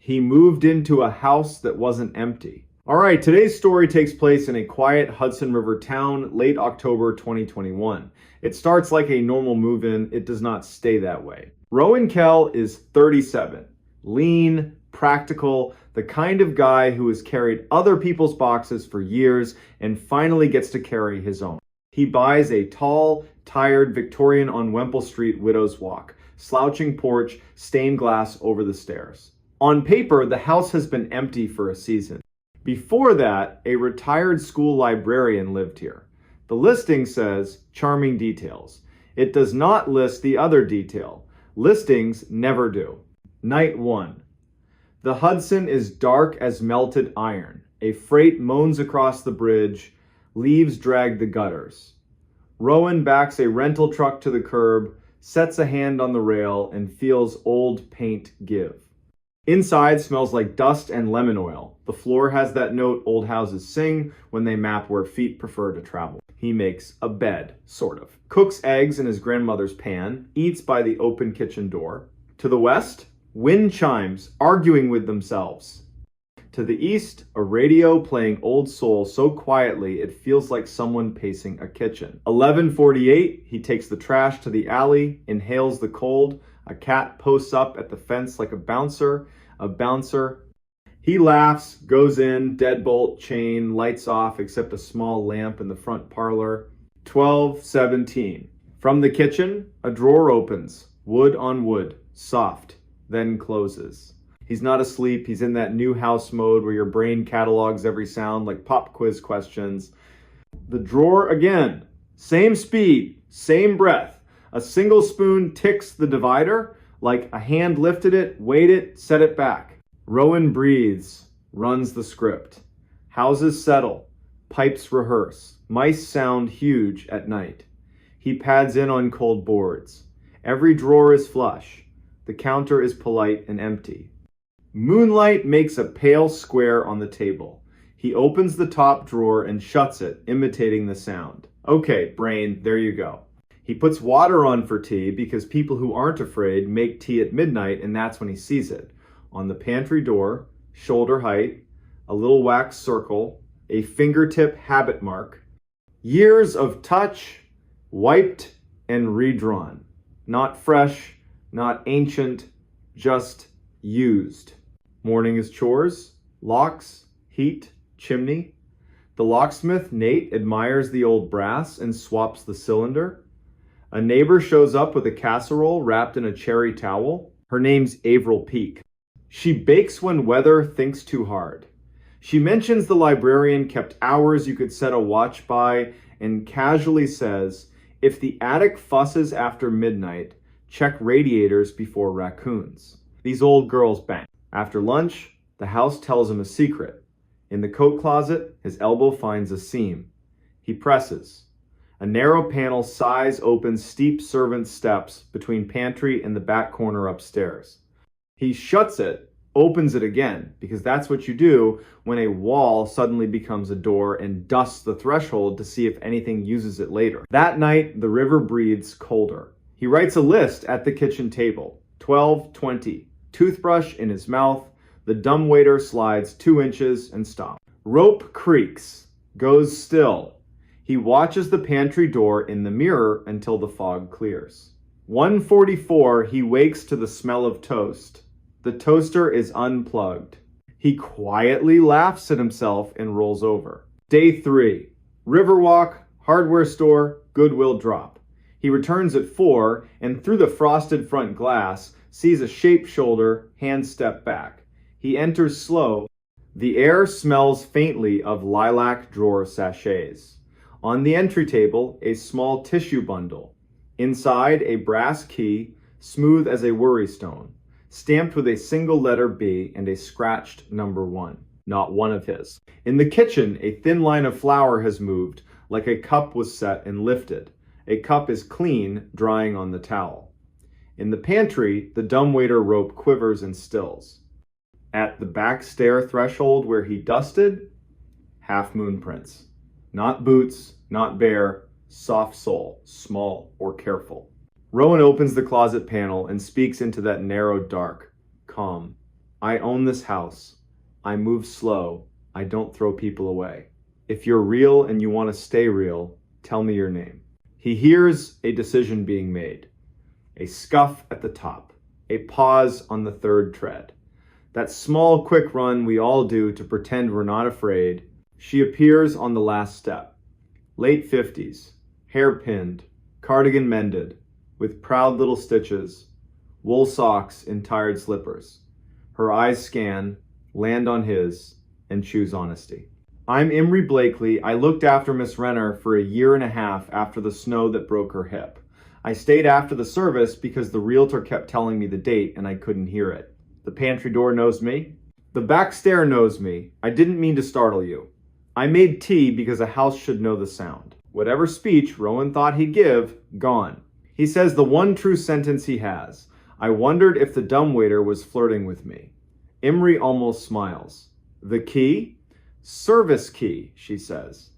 He moved into a house that wasn't empty. All right, today's story takes place in a quiet Hudson River town, late October 2021. It starts like a normal move-in. It does not stay that way. Rowan Kell is 37, lean, practical, the kind of guy who has carried other people's boxes for years and finally gets to carry his own. He buys a tall, tired Victorian on Wemple Street Widow's Walk, slouching porch, stained glass over the stairs. On paper, the house has been empty for a season. Before that, a retired school librarian lived here. The listing says, charming details. It does not list the other detail. Listings never do. Night 1. The Hudson is dark as melted iron. A freight moans across the bridge. Leaves drag the gutters. Rowan backs a rental truck to the curb, sets a hand on the rail, and feels old paint give. Inside smells like dust and lemon oil. The floor has that note old houses sing when they map where feet prefer to travel. He makes a bed, sort of. Cooks eggs in his grandmother's pan, eats by the open kitchen door. To the west, wind chimes arguing with themselves. To the east, a radio playing Old Soul so quietly it feels like someone pacing a kitchen. 11:48, he takes the trash to the alley, inhales the cold. A cat posts up at the fence like a bouncer. He laughs, goes in, deadbolt, chain, lights off except a small lamp in the front parlor. 12:17. From the kitchen, a drawer opens, wood on wood, soft, then closes. He's not asleep. He's in that new house mode where your brain catalogs every sound like pop quiz questions. The drawer again. Same speed, same breath. A single spoon ticks the divider like a hand lifted it, weighed it, set it back. Rowan breathes, runs the script. Houses settle, pipes rehearse. Mice sound huge at night. He pads in on cold boards. Every drawer is flush. The counter is polite and empty. Moonlight makes a pale square on the table. He opens the top drawer and shuts it, imitating the sound. Okay, brain, there you go. He puts water on for tea because people who aren't afraid make tea at midnight and that's when he sees it. On the pantry door, shoulder height, a little wax circle, a fingertip habit mark. Years of touch, wiped and redrawn. Not fresh, not ancient, just used. Morning is chores, locks, heat, chimney. The locksmith, Nate, admires the old brass and swaps the cylinder. A neighbor shows up with a casserole wrapped in a cherry towel. Her name's Avril Peak. She bakes when weather thinks too hard. She mentions the librarian kept hours you could set a watch by and casually says, if the attic fusses after midnight, check radiators before raccoons. These old girls bang. After lunch, the house tells him a secret. In the coat closet, his elbow finds a seam. He presses. A narrow panel sighs open steep servant steps between pantry and the back corner upstairs. He shuts it, opens it again, because that's what you do when a wall suddenly becomes a door and dusts the threshold to see if anything uses it later. That night, the river breathes colder. He writes a list at the kitchen table. 12:20. Toothbrush in his mouth. The dumbwaiter slides 2 inches and stops. Rope creaks, goes still. He watches the pantry door in the mirror until the fog clears. 1:44, he wakes to the smell of toast. The toaster is unplugged. He quietly laughs at himself and rolls over. Day 3. Riverwalk, hardware store, Goodwill drop. He returns at 4 and through the frosted front glass sees a shaped shoulder, hand step back. He enters slow. The air smells faintly of lilac drawer sachets. On the entry table, a small tissue bundle. Inside, a brass key, smooth as a worry stone, stamped with a single letter B and a scratched number 1. Not one of his. In the kitchen, a thin line of flour has moved, like a cup was set and lifted. A cup is clean, drying on the towel. In the pantry, the dumbwaiter rope quivers and stills. At the back stair threshold where he dusted, half-moon prints. Not boots, not bare, soft sole, small or careful. Rowan opens the closet panel and speaks into that narrow dark. Calm. I own this house. I move slow. I don't throw people away. If you're real and you want to stay real, tell me your name. He hears a decision being made. A scuff at the top. A pause on the third tread. That small, quick run we all do to pretend we're not afraid. She appears on the last step. Late 50s, hair pinned, cardigan mended, with proud little stitches, wool socks in tired slippers. Her eyes scan, land on his, and choose honesty. I'm Imre Blakely. I looked after Miss Renner for a year and a half after the snow that broke her hip. I stayed after the service because the realtor kept telling me the date and I couldn't hear it. The pantry door knows me. The back stair knows me. I didn't mean to startle you. I made tea because a house should know the sound. Whatever speech Rowan thought he'd give, gone. He says the one true sentence he has. I wondered if the dumbwaiter was flirting with me. Imre almost smiles. The key? Service key, she says.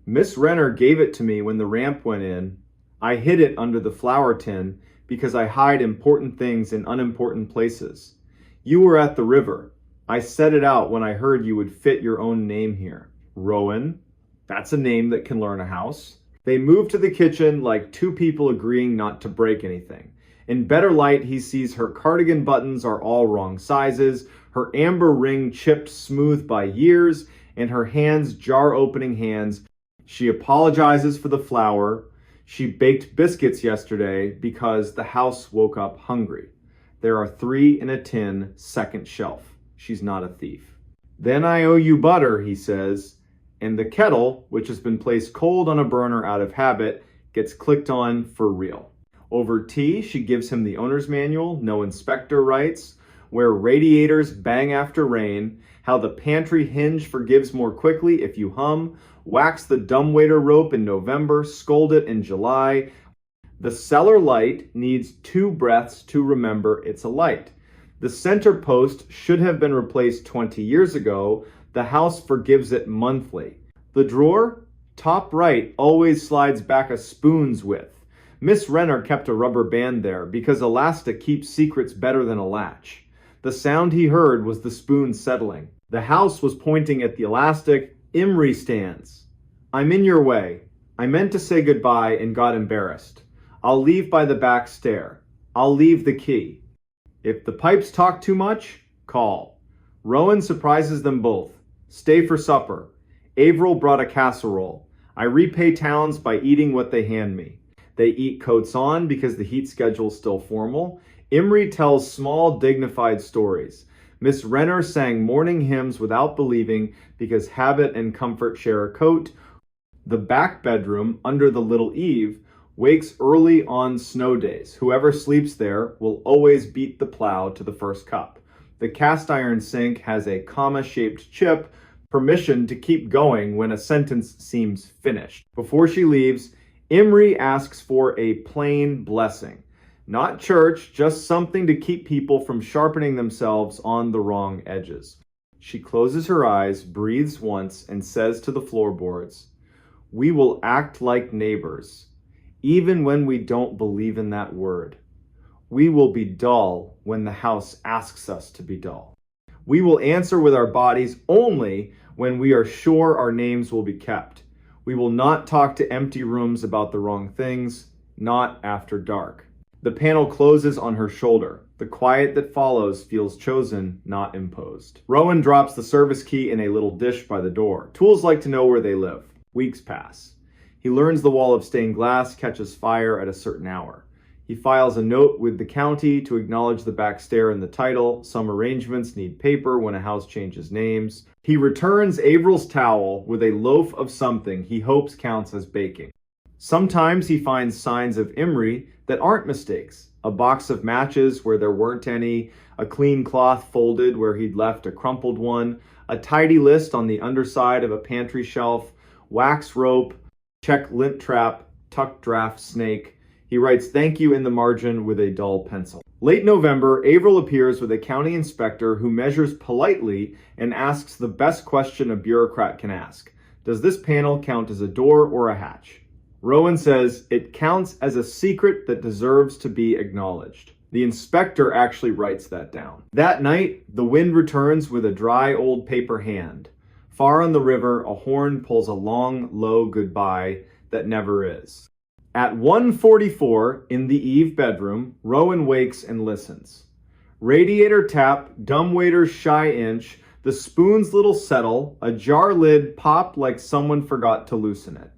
Miss Renner gave it to me when the ramp went in. I hid it under the flour tin because I hide important things in unimportant places. You were at the river. I set it out when I heard you would fit your own name here. Rowan. That's a name that can learn a house. They move to the kitchen like two people agreeing not to break anything. In better light, he sees her cardigan buttons are all wrong sizes, her amber ring chipped smooth by years, and her hands jar-opening hands. She apologizes for the flour. She baked biscuits yesterday because the house woke up hungry. There are 3 in a tin, second shelf. She's not a thief. Then I owe you butter, he says, and the kettle, which has been placed cold on a burner out of habit, gets clicked on for real. Over tea, she gives him the owner's manual, no inspector rights, where radiators bang after rain, how the pantry hinge forgives more quickly if you hum, wax the dumbwaiter rope in November, scold it in July. The cellar light needs 2 breaths to remember it's a light. The center post should have been replaced 20 years ago. The house forgives it monthly. The drawer, top right, always slides back a spoon's width. Miss Renner kept a rubber band there because elastic keeps secrets better than a latch. The sound he heard was the spoon settling. The house was pointing at the elastic. Imre stands. I'm in your way. I meant to say goodbye and got embarrassed. I'll leave by the back stair. I'll leave the key. If the pipes talk too much, call. Rowan surprises them both. Stay for supper. Avril brought a casserole. I repay towns by eating what they hand me. They eat coats on because the heat schedule's still formal. Imre tells small, dignified stories. Miss Renner sang morning hymns without believing because habit and comfort share a coat. The back bedroom, under the little eave, wakes early on snow days. Whoever sleeps there will always beat the plow to the first cup. The cast iron sink has a comma-shaped chip, permission to keep going when a sentence seems finished. Before she leaves, Imre asks for a plain blessing. Not church, just something to keep people from sharpening themselves on the wrong edges. She closes her eyes, breathes once, and says to the floorboards, "We will act like neighbors, even when we don't believe in that word. We will be dull when the house asks us to be dull. We will answer with our bodies only when we are sure our names will be kept. We will not talk to empty rooms about the wrong things, not after dark." The panel closes on her shoulder. The quiet that follows feels chosen, not imposed. Rowan drops the service key in a little dish by the door. Tools like to know where they live. Weeks pass. He learns the wall of stained glass catches fire at a certain hour. He files a note with the county to acknowledge the back stair and the title. Some arrangements need paper when a house changes names. He returns Avril's towel with a loaf of something he hopes counts as baking. Sometimes he finds signs of Imre that aren't mistakes. A box of matches where there weren't any, a clean cloth folded where he'd left a crumpled one, a tidy list on the underside of a pantry shelf, wax rope, check lint trap, tuck draft snake. He writes thank you in the margin with a dull pencil. Late November, Avril appears with a county inspector who measures politely and asks the best question a bureaucrat can ask. Does this panel count as a door or a hatch? Rowan says it counts as a secret that deserves to be acknowledged. The inspector actually writes that down. That night, the wind returns with a dry old paper hand. Far on the river, a horn pulls a long, low goodbye that never is. At 1:44 in the Eve bedroom, Rowan wakes and listens. Radiator tap, dumbwaiter's shy inch, the spoon's little settle, a jar lid pop like someone forgot to loosen it.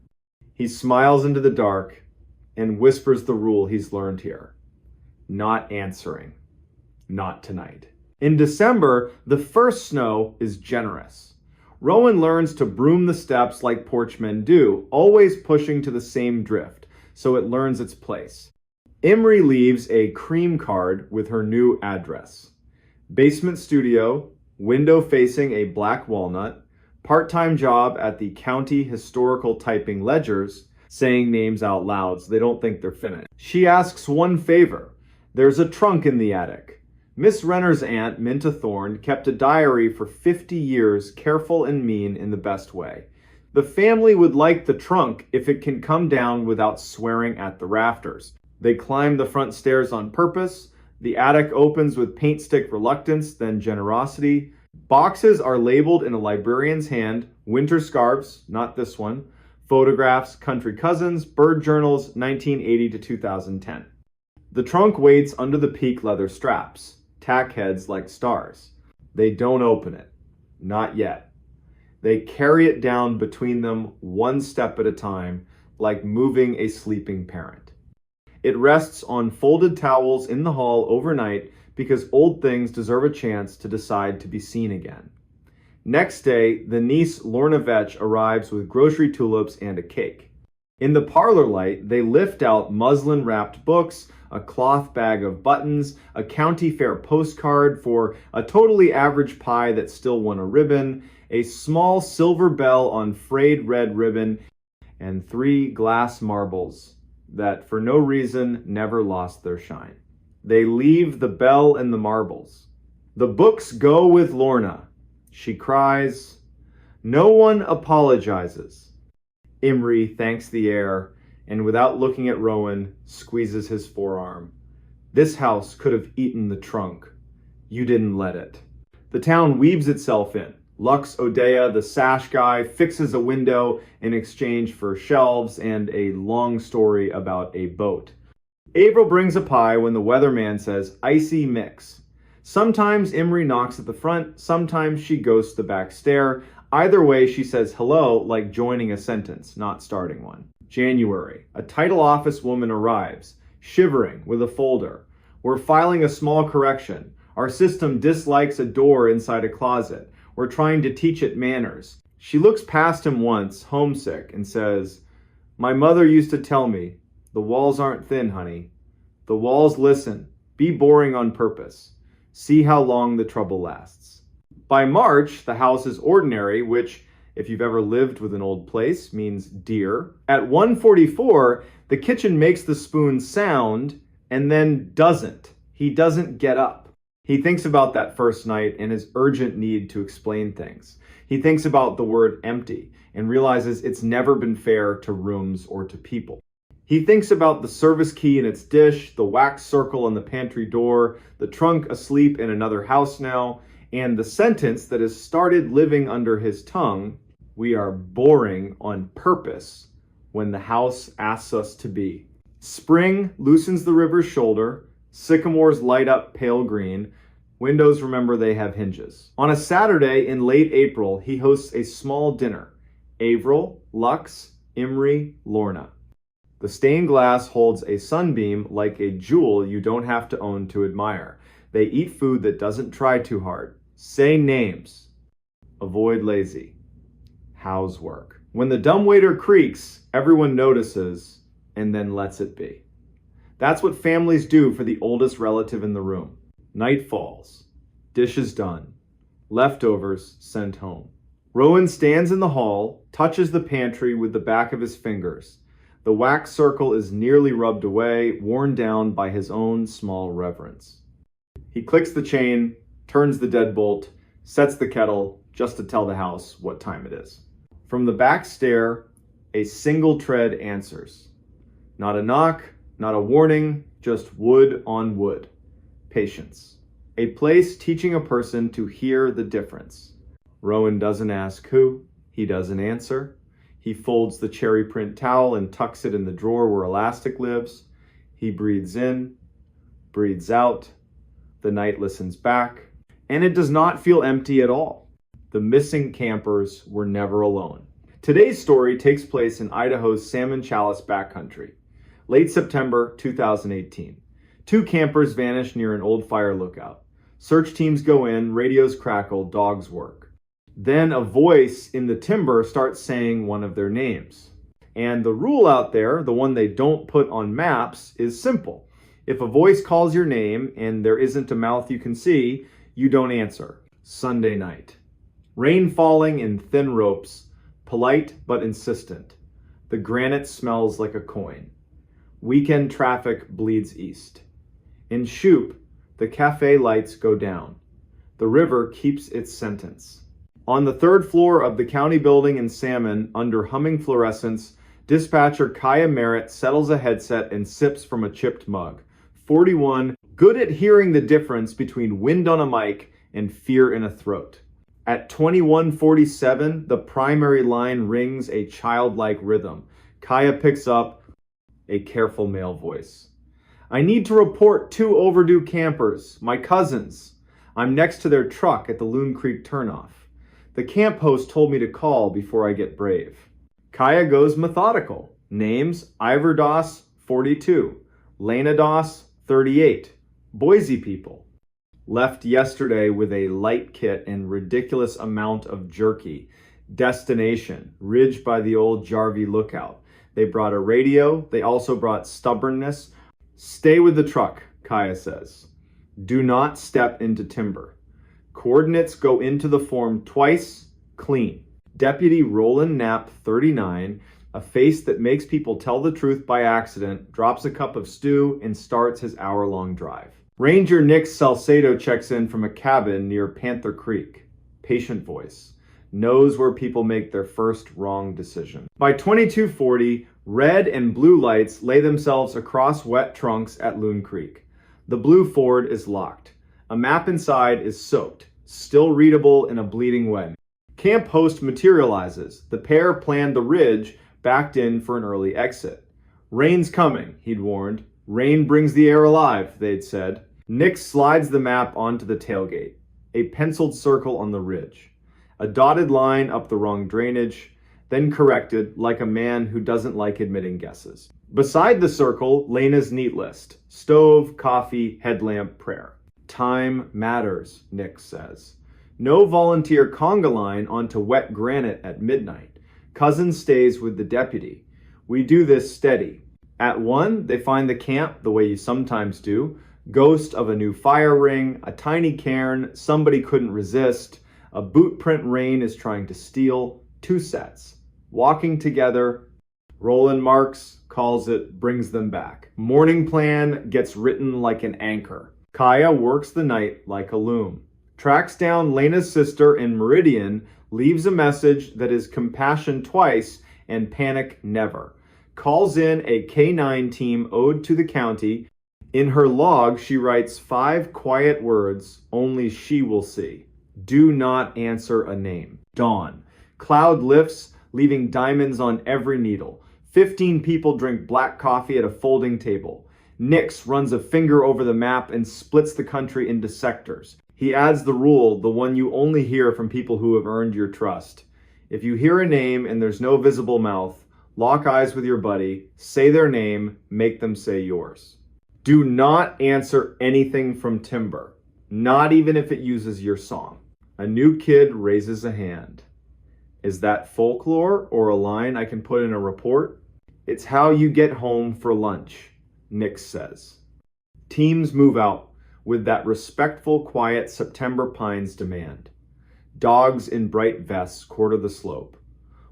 He smiles into the dark and whispers the rule he's learned here. Not answering. Not tonight. In December, the first snow is generous. Rowan learns to broom the steps like porchmen do, always pushing to the same drift, so it learns its place. Imri leaves a cream card with her new address. Basement studio, window facing a black walnut, part-time job at the county historical typing ledgers, saying names out loud so they don't think they're finished. She asks one favor. There's a trunk in the attic. Miss Renner's aunt, Minta Thorne, kept a diary for 50 years, careful and mean in the best way. The family would like the trunk if it can come down without swearing at the rafters. They climb the front stairs on purpose. The attic opens with paint stick reluctance, then generosity. Boxes are labeled in a librarian's hand, winter scarves, not this one, photographs, country cousins, bird journals, 1980 to 2010. The trunk waits under the peak leather straps, tack heads like stars. They don't open it. Not yet. They carry it down between them one step at a time, like moving a sleeping parent. It rests on folded towels in the hall overnight because old things deserve a chance to decide to be seen again. Next day, the niece Lorna Vetch arrives with grocery tulips and a cake. In the parlor light, they lift out muslin-wrapped books, a cloth bag of buttons, a county fair postcard for a totally average pie that still won a ribbon, a small silver bell on frayed red ribbon, and 3 glass marbles that for no reason never lost their shine. They leave the bell and the marbles. The books go with Lorna. She cries. No one apologizes. Imri thanks the air and without looking at Rowan, squeezes his forearm. This house could have eaten the trunk. You didn't let it. The town weaves itself in. Lux Odea, the sash guy, fixes a window in exchange for shelves and a long story about a boat. Avril brings a pie when the weatherman says, icy mix. Sometimes Imri knocks at the front, sometimes she ghosts the back stair. Either way, she says hello like joining a sentence, not starting one. January. A title office woman arrives, shivering with a folder. We're filing a small correction. Our system dislikes a door inside a closet. We're trying to teach it manners. She looks past him once, homesick, and says, my mother used to tell me, the walls aren't thin, honey. The walls listen. Be boring on purpose. See how long the trouble lasts. By March, the house is ordinary, which, if you've ever lived with an old place, means dear. At 1:44, the kitchen makes the spoon sound and then doesn't. He doesn't get up. He thinks about that first night and his urgent need to explain things. He thinks about the word empty and realizes it's never been fair to rooms or to people. He thinks about the service key in its dish, the wax circle on the pantry door, the trunk asleep in another house now, and the sentence that has started living under his tongue, we are boring on purpose when the house asks us to be. Spring loosens the river's shoulder, sycamores light up pale green, windows remember they have hinges. On a Saturday in late April, he hosts a small dinner. Avril, Lux, Imri, Lorna. The stained glass holds a sunbeam like a jewel you don't have to own to admire. They eat food that doesn't try too hard. Say names. Avoid lazy. How's work? When the dumbwaiter creaks, everyone notices and then lets it be. That's what families do for the oldest relative in the room. Night falls. Dishes done. Leftovers sent home. Rowan stands in the hall, touches the pantry with the back of his fingers. The wax circle is nearly rubbed away, worn down by his own small reverence. He clicks the chain, turns the deadbolt, sets the kettle, just to tell the house what time it is. From the back stair, a single tread answers. Not a knock, not a warning, just wood on wood. Patience. A place teaching a person to hear the difference. Rowan doesn't ask who. He doesn't answer. He folds the cherry print towel and tucks it in the drawer where elastic lives. He breathes in, breathes out. The night listens back, and it does not feel empty at all. The missing campers were never alone. Today's story takes place in Idaho's Salmon Chalice backcountry. Late September 2018. 2 campers vanish near an old fire lookout. Search teams go in, radios crackle, dogs work. Then a voice in the timber starts saying one of their names. And the rule out there, the one they don't put on maps, is simple. If a voice calls your name and there isn't a mouth you can see, you don't answer. Sunday night. Rain falling in thin ropes, polite but insistent. The granite smells like a coin. Weekend traffic bleeds east. In Shoup, the cafe lights go down. The river keeps its sentence. On the 3rd floor of the county building in Salmon, under humming fluorescence, dispatcher Kaya Merritt settles a headset and sips from a chipped mug. 41, good at hearing the difference between wind on a mic and fear in a throat. At 21:47, the primary line rings a childlike rhythm. Kaya picks up a careful male voice. I need to report 2 overdue campers, my cousins. I'm next to their truck at the Loon Creek turnoff. The camp host told me to call before I get brave. Kaya goes methodical. Names, Ivor Doss, 42. Lena Doss, 38. Boise people. Left yesterday with a light kit and ridiculous amount of jerky. Destination, ridge by the old Jarvie lookout. They brought a radio. They also brought stubbornness. Stay with the truck, Kaya says. Do not step into timber. Coordinates go into the form twice, clean. Deputy Roland Knapp, 39, a face that makes people tell the truth by accident, drops a cup of stew and starts his hour-long drive. Ranger Nick Salcedo checks in from a cabin near Panther Creek. Patient voice. Knows where people make their first wrong decision. By 22:40, red and blue lights lay themselves across wet trunks at Loon Creek. The blue Ford is locked. A map inside is soaked, still readable in a bleeding wet. Camp host materializes. The pair planned the ridge, backed in for an early exit. Rain's coming, he'd warned. Rain brings the air alive, they'd said. Nick slides the map onto the tailgate. A penciled circle on the ridge. A dotted line up the wrong drainage, then corrected like a man who doesn't like admitting guesses. Beside the circle, Lena's neat list. Stove, coffee, headlamp, prayer. Time matters, Nick says. No volunteer conga line onto wet granite at midnight. Cousin stays with the deputy. We do this steady. At 1, they find the camp the way you sometimes do. Ghost of a new fire ring, a tiny cairn somebody couldn't resist. A boot print Rain is trying to steal. 2 sets. Walking together. Roland Marks calls it brings them back. Morning plan gets written like an anchor. Kaya works the night like a loom. Tracks down Lena's sister in Meridian, leaves a message that is compassion twice and panic never. Calls in a K-9 team ode to the county. In her log, she writes 5 quiet words only she will see. Do not answer a name. Dawn. Cloud lifts, leaving diamonds on every needle. 15 people drink black coffee at a folding table. Nix runs a finger over the map and splits the country into sectors. He adds the rule, the one you only hear from people who have earned your trust. If you hear a name and there's no visible mouth, lock eyes with your buddy, say their name, make them say yours. Do not answer anything from timber, not even if it uses your song. A new kid raises a hand. Is that folklore or a line I can put in a report? It's how you get home for lunch, Nick says. Teams move out with that respectful, quiet September pines demand. Dogs in bright vests quarter the slope.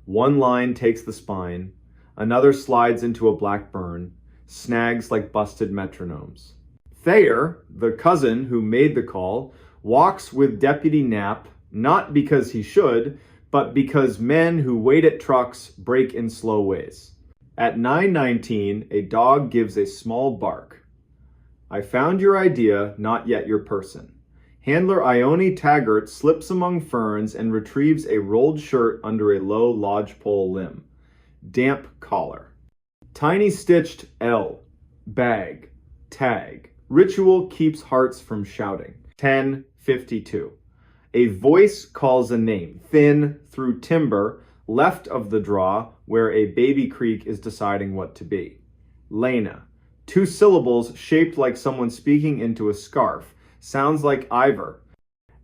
One line takes the spine, another slides into a black burn, snags like busted metronomes. Thayer, the cousin who made the call, walks with Deputy Knapp, not because he should, but because men who wait at trucks break in slow ways. At 9:19, a dog gives a small bark. I found your idea, not yet your person. Handler Ione Taggart slips among ferns and retrieves a rolled shirt under a low lodgepole limb. Damp collar. Tiny stitched L. Bag. Tag. Ritual keeps hearts from shouting. 10:52. A voice calls a name. Thin through timber, left of the draw, where a baby creek is deciding what to be. Lena. 2 syllables shaped like someone speaking into a scarf. Sounds like Ivor.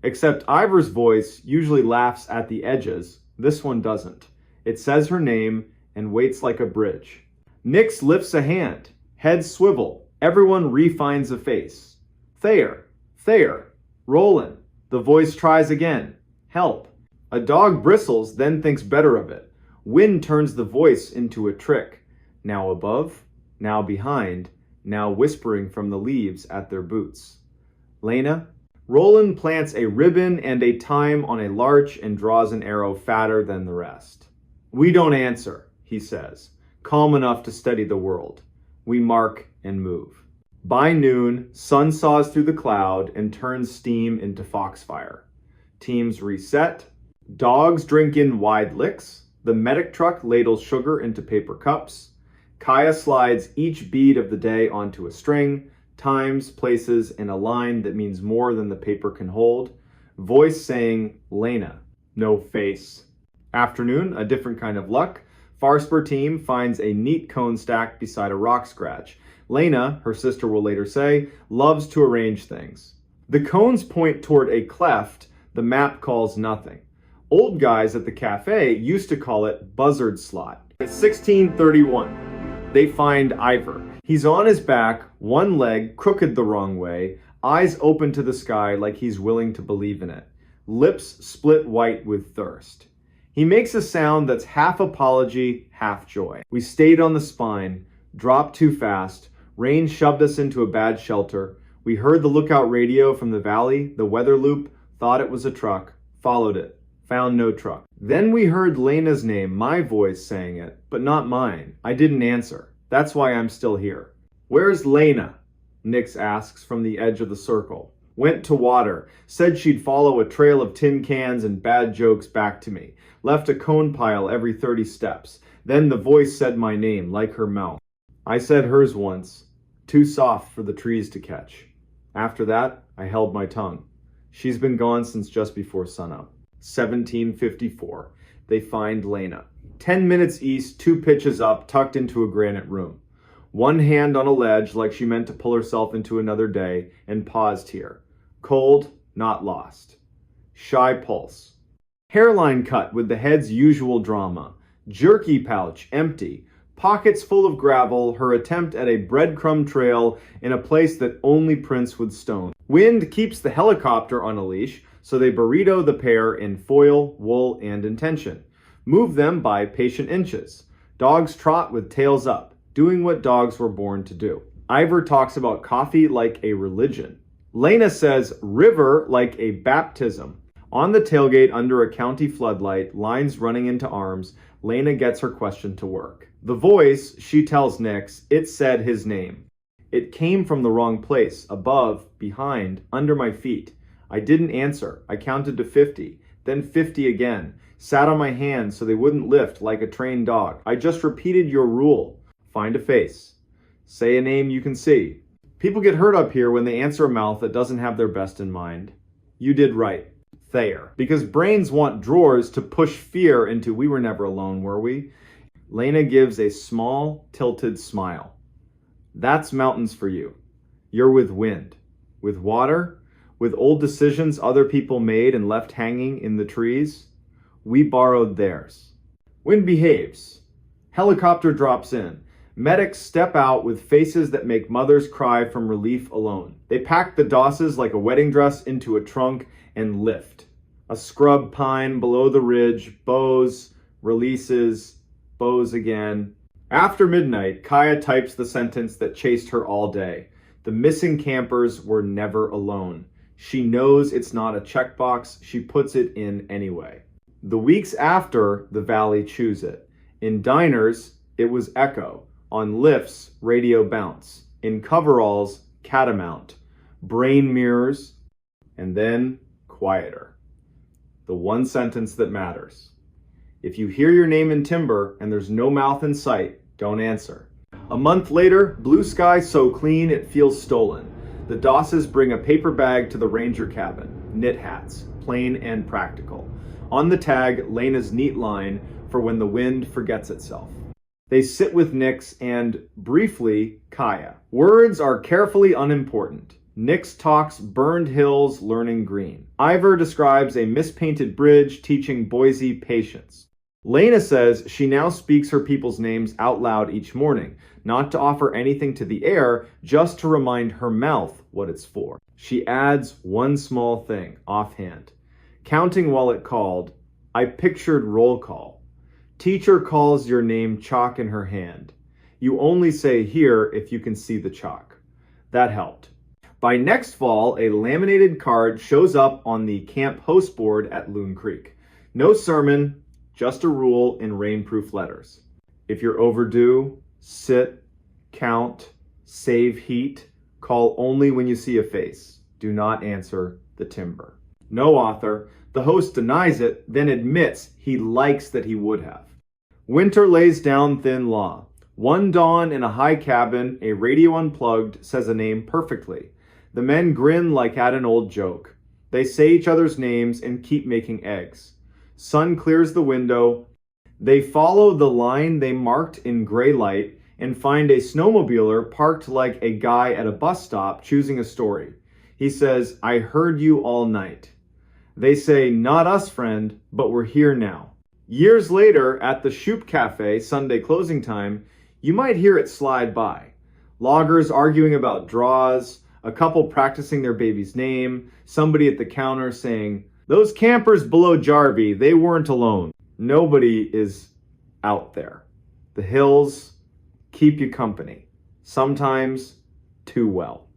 Except Ivor's voice usually laughs at the edges. This one doesn't. It says her name and waits like a bridge. Nix lifts a hand. Heads swivel. Everyone refines a face. Thayer. Thayer. Rollin. The voice tries again. Help. A dog bristles, then thinks better of it. Wind turns the voice into a trick. Now above, now behind, now whispering from the leaves at their boots. Lena. Roland plants a ribbon and a thyme on a larch and draws an arrow fatter than the rest. We don't answer, he says, calm enough to steady the world. We mark and move. By noon, sun saws through the cloud and turns steam into foxfire. Teams reset. Dogs drink in wide licks. The medic truck ladles sugar into paper cups. Kaya slides each bead of the day onto a string, times, places, in a line that means more than the paper can hold. Voice saying, Lena. No face. Afternoon, a different kind of luck. Farspur team finds a neat cone stack beside a rock scratch. Lena, her sister will later say, loves to arrange things. The cones point toward a cleft the map calls nothing. Old guys at the cafe used to call it buzzard slot. At 16:31, they find Ivor. He's on his back, one leg crooked the wrong way, eyes open to the sky like he's willing to believe in it. Lips split white with thirst. He makes a sound that's half apology, half joy. We stayed on the spine, dropped too fast, rain shoved us into a bad shelter. We heard the lookout radio from the valley, the weather loop, thought it was a truck, followed it, found no truck. Then we heard Lena's name, my voice saying it, but not mine. I didn't answer. That's why I'm still here. Where's Lena? Nix asks from the edge of the circle. Went to water, said she'd follow a trail of tin cans and bad jokes back to me. Left a cone pile every 30 steps. Then the voice said my name, like her mouth. I said hers once, too soft for the trees to catch. After that, I held my tongue. She's been gone since just before sunup. 17:54. They find Lena. 10 minutes east, 2 pitches up, tucked into a granite room. One hand on a ledge like she meant to pull herself into another day, and paused here. Cold, not lost. Shy pulse. Hairline cut with the head's usual drama. Jerky pouch, empty. Pockets full of gravel, her attempt at a breadcrumb trail in a place that only Prince would stone. Wind keeps the helicopter on a leash, so they burrito the pair in foil, wool, and intention. Move them by patient inches. Dogs trot with tails up, doing what dogs were born to do. Ivor talks about coffee like a religion. Lena says river like a baptism. On the tailgate under a county floodlight, lines running into arms, Lena gets her question to work. The voice, she tells Nix, it said his name. It came from the wrong place, above, behind, under my feet. I didn't answer. I counted to 50, then 50 again. Sat on my hands so they wouldn't lift like a trained dog. I just repeated your rule. Find a face. Say a name you can see. People get hurt up here when they answer a mouth that doesn't have their best in mind. You did right. Thayer. Because brains want drawers to push fear into we were never alone, were we? Lena gives a small, tilted smile. That's mountains for you. You're with wind. With water. With old decisions other people made and left hanging in the trees. We borrowed theirs. Wind behaves. Helicopter drops in. Medics step out with faces that make mothers cry from relief alone. They pack the dosses like a wedding dress into a trunk and lift. A scrub pine below the ridge, bows, releases, bows again. After midnight, Kaya types the sentence that chased her all day. The missing campers were never alone. She knows it's not a checkbox. She puts it in anyway. The weeks after, the valley chews it. In diners, it was echo. On lifts, radio bounce. In coveralls, catamount, brain mirrors, and then quieter. The one sentence that matters. If you hear your name in timber and there's no mouth in sight, don't answer. A month later, blue sky so clean it feels stolen. The Dosses bring a paper bag to the ranger cabin. Knit hats, plain and practical. On the tag, Lena's neat line for when the wind forgets itself. They sit with Nix and, briefly, Kaya. Words are carefully unimportant. Nix talks burned hills, learning green. Ivor describes a mispainted bridge, teaching Boise patience. Lena says she now speaks her people's names out loud each morning, not to offer anything to the air, just to remind her mouth what it's for. She adds one small thing, offhand. Counting while it called, I pictured roll call. Teacher calls your name chalk in her hand. You only say here if you can see the chalk. That helped. By next fall, a laminated card shows up on the camp host board at Loon Creek. No sermon, just a rule in rainproof letters. If you're overdue, sit, count, save heat, call only when you see a face. Do not answer the timber. No author. The host denies it, then admits he likes that he would have. Winter lays down thin law. One dawn in a high cabin, a radio unplugged says a name perfectly. The men grin like at an old joke. They say each other's names and keep making eggs. Sun clears the window. They follow the line they marked in gray light and find a snowmobiler parked like a guy at a bus stop choosing a story. He says, I heard you all night. They say, not us, friend, but we're here now. Years later, at the Shoop Cafe, Sunday closing time, you might hear it slide by. Loggers arguing about draws, a couple practicing their baby's name, somebody at the counter saying, those campers below Jarvie, they weren't alone. Nobody is out there. The hills keep you company, sometimes too well.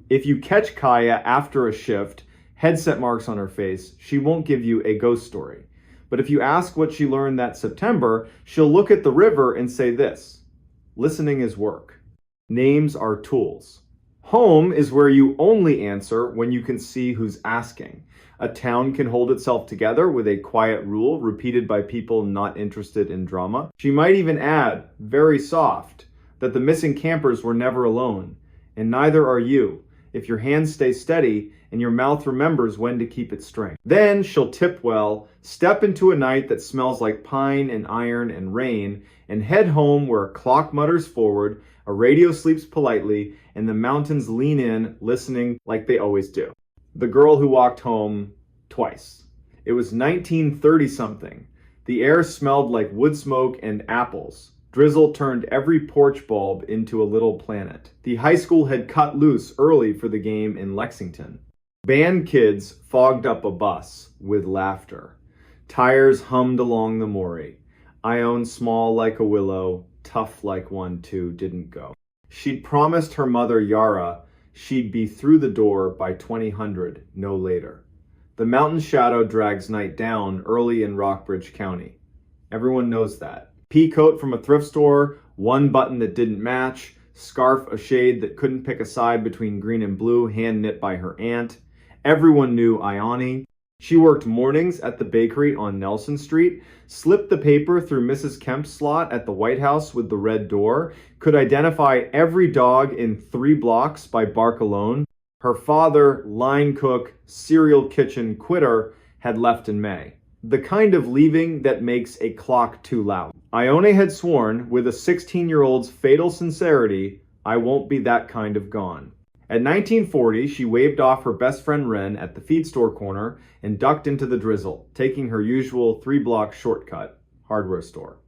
If you catch Kaya after a shift, headset marks on her face, she won't give you a ghost story. But if you ask what she learned that September, she'll look at the river and say this: listening is work. Names are tools. Home is where you only answer when you can see who's asking. A town can hold itself together with a quiet rule repeated by people not interested in drama. She might even add, very soft, that the missing campers were never alone, and neither are you, if your hands stay steady and your mouth remembers when to keep its strength. Then she'll tip well, step into a night that smells like pine and iron and rain, and head home where a clock mutters forward, a radio sleeps politely, and the mountains lean in, listening like they always do. The girl who walked home twice. It was 1930-something. The air smelled like wood smoke and apples. Drizzle turned every porch bulb into a little planet. The high school had cut loose early for the game in Lexington. Band kids fogged up a bus with laughter. Tires hummed along the Maury. Ione small like a willow, tough like one too, didn't go. She'd promised her mother Yara she'd be through the door by 2000, no later. The mountain shadow drags night down early in Rockbridge County. Everyone knows that. Pea coat from a thrift store, one button that didn't match, scarf a shade that couldn't pick a side between green and blue, hand knit by her aunt. Everyone knew Ione. She worked mornings at the bakery on Nelson Street, slipped the paper through Mrs. Kemp's slot at the White House with the red door, could identify every dog in 3 blocks by bark alone. Her father, line cook, cereal kitchen quitter, had left in May. The kind of leaving that makes a clock too loud. Ione had sworn, with a 16-year-old's fatal sincerity, I won't be that kind of gone. At 1940, she waved off her best friend Wren at the feed store corner and ducked into the drizzle, taking her usual 3-block shortcut, hardware store.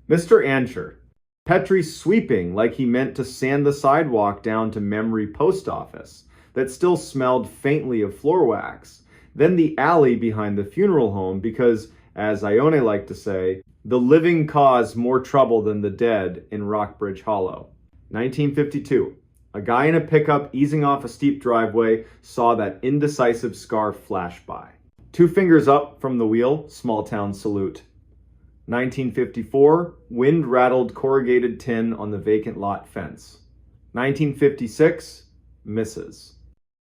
Mr. Ancher, Petrie sweeping like he meant to sand the sidewalk down to Memory Post Office that still smelled faintly of floor wax, then the alley behind the funeral home because, as Ione liked to say, the living cause more trouble than the dead in Rockbridge Hollow. 1952. A guy in a pickup easing off a steep driveway saw that indecisive scarf flash by. 2 fingers up from the wheel, small town salute. 1954, wind rattled corrugated tin on the vacant lot fence. 1956, misses.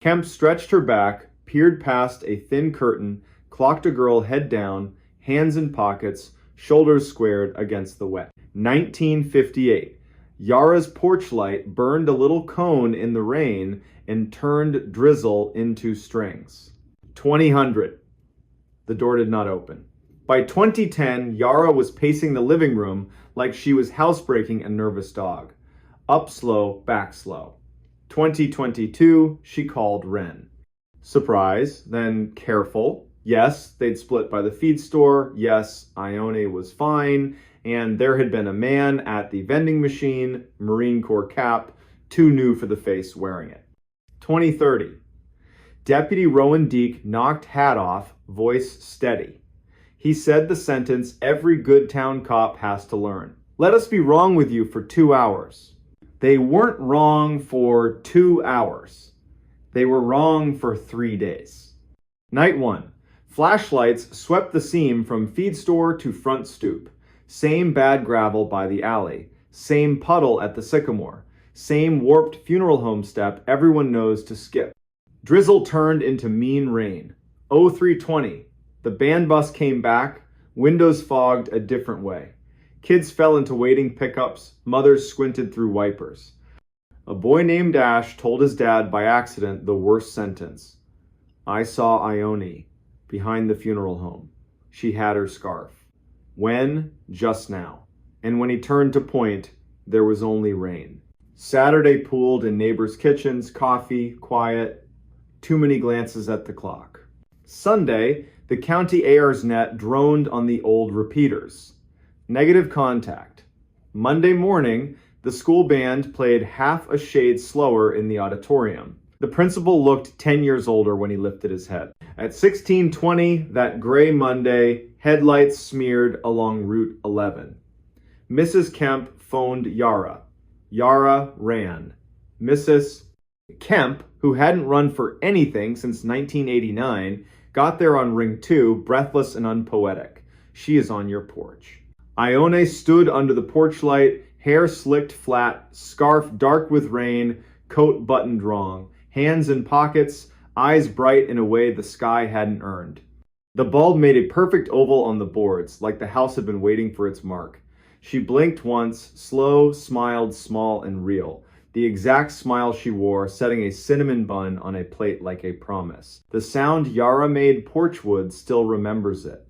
Kemp stretched her back, peered past a thin curtain, clocked a girl head down, hands in pockets, shoulders squared against the wet. 1958. Yara's porch light burned a little cone in the rain and turned drizzle into strings. 2000. The door did not open. By 2010, Yara was pacing the living room like she was housebreaking a nervous dog. Up slow, back slow. 2022, she called Ren. Surprise, then careful. Yes, they'd split by the feed store. Yes, Ione was fine. And there had been a man at the vending machine, Marine Corps cap, too new for the face wearing it. 2030. Deputy Rowan Deek knocked hat off, voice steady. He said the sentence every good town cop has to learn. Let us be wrong with you for 2 hours. They weren't wrong for 2 hours. They were wrong for 3 days. Night 1. Flashlights swept the seam from feed store to front stoop. Same bad gravel by the alley. Same puddle at the sycamore. Same warped funeral home step everyone knows to skip. Drizzle turned into mean rain. 0320. The band bus came back. Windows fogged a different way. Kids fell into waiting pickups. Mothers squinted through wipers. A boy named Ash told his dad by accident the worst sentence. I saw Ione behind the funeral home. She had her scarf. When? Just now. And when he turned to point, there was only rain. Saturday pooled in neighbors' kitchens, coffee, quiet, too many glances at the clock. Sunday, the county AR's net droned on the old repeaters. Negative contact. Monday morning, the school band played half a shade slower in the auditorium. The principal looked 10 years older when he lifted his head. At 16:20, that gray Monday, headlights smeared along Route 11. Mrs. Kemp phoned Yara. Yara ran. Mrs. Kemp, who hadn't run for anything since 1989, got there on ring 2, breathless and unpoetic. She is on your porch. Ione stood under the porch light, hair slicked flat, scarf dark with rain, coat buttoned wrong, hands in pockets, eyes bright in a way the sky hadn't earned. The bulb made a perfect oval on the boards, like the house had been waiting for its mark. She blinked once, slow, smiled, small and real. The exact smile she wore, setting a cinnamon bun on a plate like a promise. The sound Yara made porchwood still remembers it.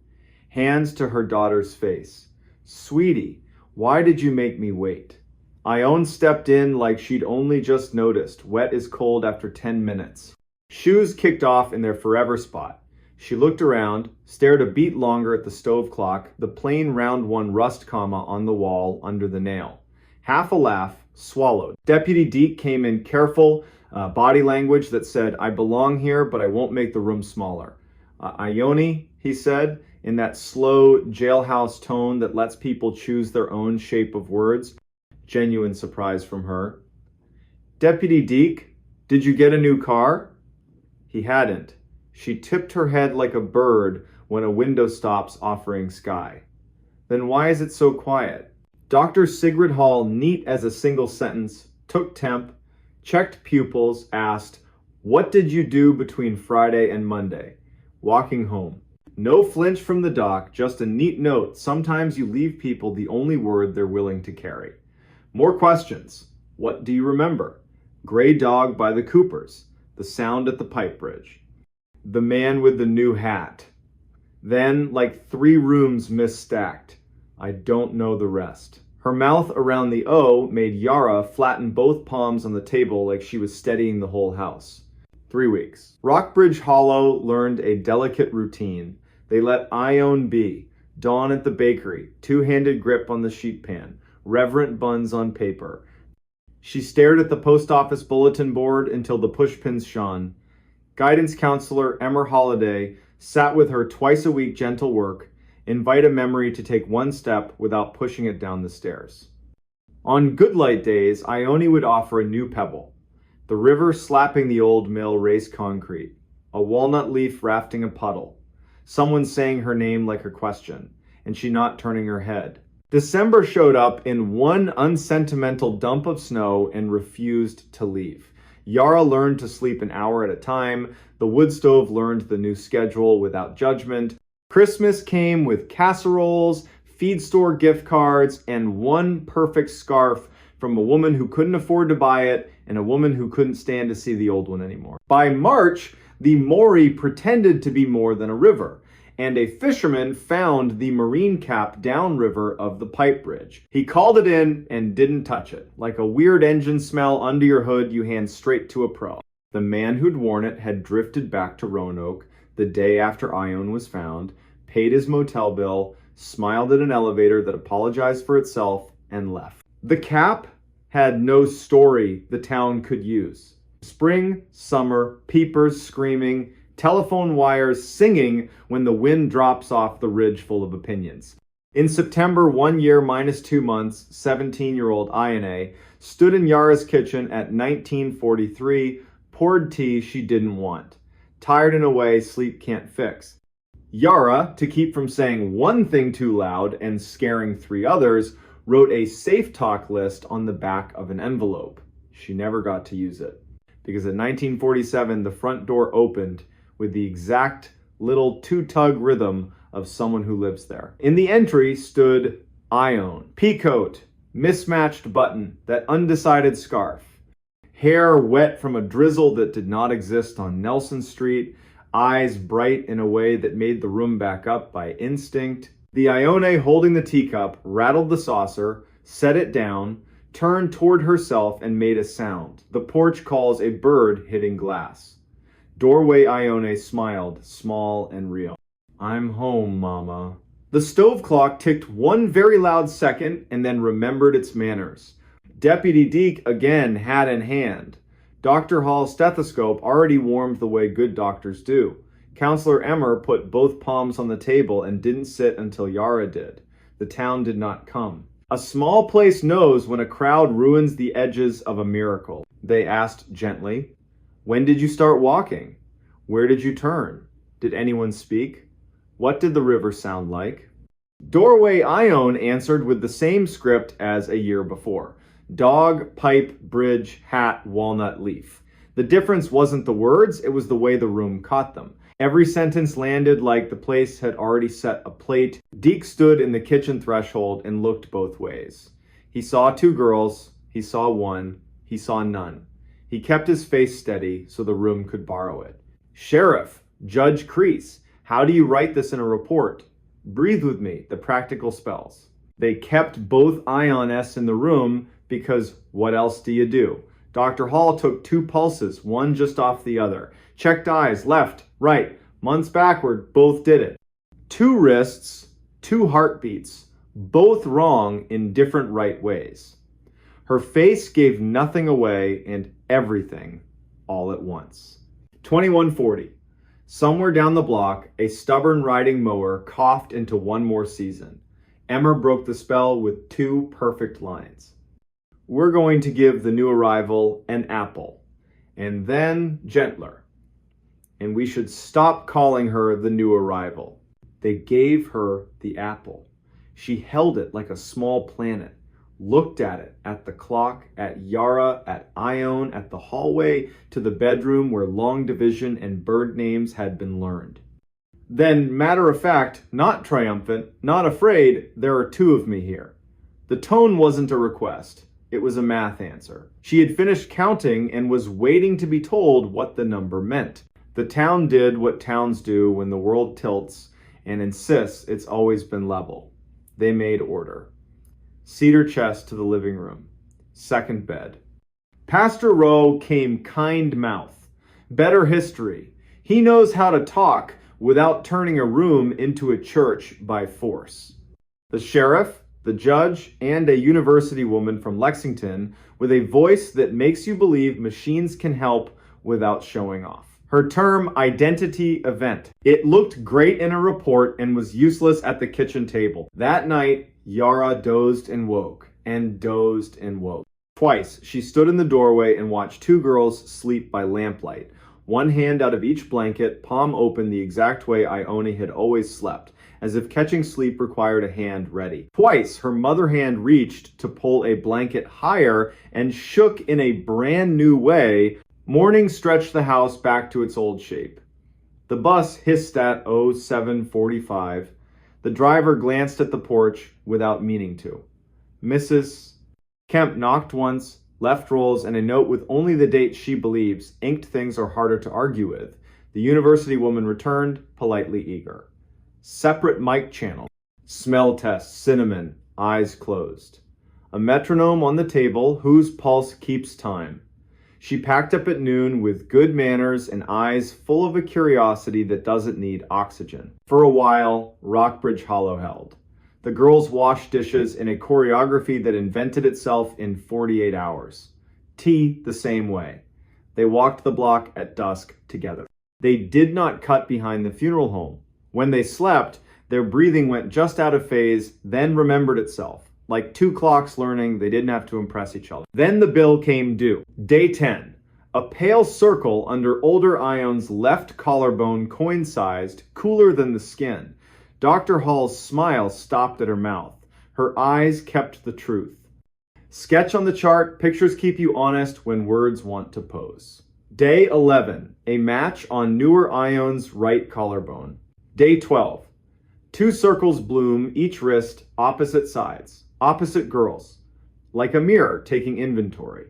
Hands to her daughter's face. Sweetie, why did you make me wait? Ione stepped in like she'd only just noticed, wet as cold after 10 minutes. Shoes kicked off in their forever spot. She looked around, stared a beat longer at the stove clock, the plain round one rust comma on the wall under the nail. Half a laugh, swallowed. Deputy Deek came in careful, body language that said, I belong here, but I won't make the room smaller. Ione, he said, in that slow jailhouse tone that lets people choose their own shape of words. Genuine surprise from her. Deputy Deek, did you get a new car? He hadn't. She tipped her head like a bird when a window stops offering sky. Then why is it so quiet? Dr. Sigrid Hall, neat as a single sentence, took temp, checked pupils, asked, what did you do between Friday and Monday? Walking home. No flinch from the doc, just a neat note. Sometimes you leave people the only word they're willing to carry. More questions. What do you remember? Gray dog by the Coopers. The sound at the pipe bridge. The man with the new hat. Then, like 3 rooms misstacked. I don't know the rest. Her mouth around the O made Yara flatten both palms on the table like she was steadying the whole house. 3 weeks. Rockbridge Hollow learned a delicate routine. They let Ione be. Dawn at the bakery. 2-handed grip on the sheet pan. Reverent buns on paper. She stared at the post office bulletin board until the pushpins shone. Guidance counselor Emmer Holliday sat with her twice a week gentle work, invite a memory to take 1 step without pushing it down the stairs. On good light days, Ione would offer a new pebble. The river slapping the old mill race concrete. A walnut leaf rafting a puddle. Someone saying her name like a question, and she not turning her head. December showed up in 1 unsentimental dump of snow and refused to leave. Yara learned to sleep an hour at a time. The wood stove learned the new schedule without judgment. Christmas came with casseroles, feed store gift cards, and one perfect scarf from a woman who couldn't afford to buy it and a woman who couldn't stand to see the old one anymore. By March, the Maury pretended to be more than a river, and a fisherman found the marine cap downriver of the pipe bridge. He called it in and didn't touch it. Like a weird engine smell under your hood, you hand straight to a pro. The man who'd worn it had drifted back to Roanoke the day after Ione was found, paid his motel bill, smiled at an elevator that apologized for itself, and left. The cap had no story the town could use. Spring, summer, peepers screaming, telephone wires singing when the wind drops off the ridge full of opinions. In September, 1 year minus 2 months, 17-year-old Ione stood in Yara's kitchen at 1943, poured tea she didn't want. Tired in a way sleep can't fix. Yara, to keep from saying one thing too loud and scaring 3 others, wrote a safe talk list on the back of an envelope. She never got to use it, because in 1947 the front door opened with the exact little 2-tug rhythm of someone who lives there. In the entry stood Ione, peacoat, mismatched button, that undecided scarf, hair wet from a drizzle that did not exist on Nelson Street, eyes bright in a way that made the room back up by instinct. The Ione holding the teacup rattled the saucer, set it down, turned toward herself and made a sound. The porch calls a bird hitting glass. Doorway Ione smiled, small and real. "I'm home, Mama." The stove clock ticked one very loud second and then remembered its manners. Deputy Deke again hat in hand. Dr. Hall's stethoscope already warmed the way good doctors do. Counselor Emmer put both palms on the table and didn't sit until Yara did. The town did not come. A small place knows when a crowd ruins the edges of a miracle. They asked gently, "When did you start walking? Where did you turn? Did anyone speak? What did the river sound like?" Doorway Ione answered with the same script as a year before. Dog, pipe, bridge, hat, walnut leaf. The difference wasn't the words, it was the way the room caught them. Every sentence landed like the place had already set a plate. Deke stood in the kitchen threshold and looked both ways. He saw 2 girls, he saw one, he saw none. He kept his face steady so the room could borrow it. "Sheriff, Judge Crease, how do you write this in a report? Breathe with me, the practical spells." They kept both Ionests in the room because what else do you do? Dr. Hall took 2 pulses, one just off the other. Checked eyes, left, right, months backward, both did it. 2 wrists, 2 heartbeats, both wrong in different right ways. Her face gave nothing away and everything all at once. 2140. Somewhere down the block, a stubborn riding mower coughed into one more season. Emmer broke the spell with 2 perfect lines. "We're going to give the new arrival an apple, and then gentler. And we should stop calling her the new arrival." They gave her the apple. She held it like a small planet, looked at it, at the clock, at Yara, at Ione, at the hallway, to the bedroom where long division and bird names had been learned. Then, matter of fact, not triumphant, not afraid, "There are 2 of me here." The tone wasn't a request. It was a math answer. She had finished counting and was waiting to be told what the number meant. The town did what towns do when the world tilts and insists it's always been level. They made order. Cedar chest to the living room. Second bed. Pastor Rowe came kind mouth. Better history. He knows how to talk without turning a room into a church by force. The sheriff, the judge, and a university woman from Lexington with a voice that makes you believe machines can help without showing off. Her term, identity event. It looked great in a report and was useless at the kitchen table. That night, Yara dozed and woke, and dozed and woke. Twice, she stood in the doorway and watched 2 girls sleep by lamplight. One hand out of each blanket, palm open the exact way Ione had always slept, as if catching sleep required a hand ready. Twice, her mother hand reached to pull a blanket higher and shook in a brand new way, Morning stretched the house back to its old shape. The bus hissed at 07:45. The driver glanced at the porch without meaning to. Mrs. Kemp knocked once, left rolls, and a note with only the date she believes. Inked things are harder to argue with. The university woman returned, politely eager. Separate mic channel. Smell test, cinnamon, eyes closed. A metronome on the table, whose pulse keeps time. She packed up at noon with good manners and eyes full of a curiosity that doesn't need oxygen. For a while, Rockbridge Hollow held. The girls washed dishes in a choreography that invented itself in 48 hours. Tea the same way. They walked the block at dusk together. They did not cut behind the funeral home. When they slept, their breathing went just out of phase, then remembered itself. Like two clocks learning, they didn't have to impress each other. Then the bill came due. Day 10. A pale circle under older Ion's left collarbone, coin-sized, cooler than the skin. Dr. Hall's smile stopped at her mouth. Her eyes kept the truth. Sketch on the chart, pictures keep you honest when words want to pose. Day 11. A match on newer Ion's right collarbone. Day 12. Two circles bloom, each wrist, opposite sides. Opposite girls, like a mirror taking inventory.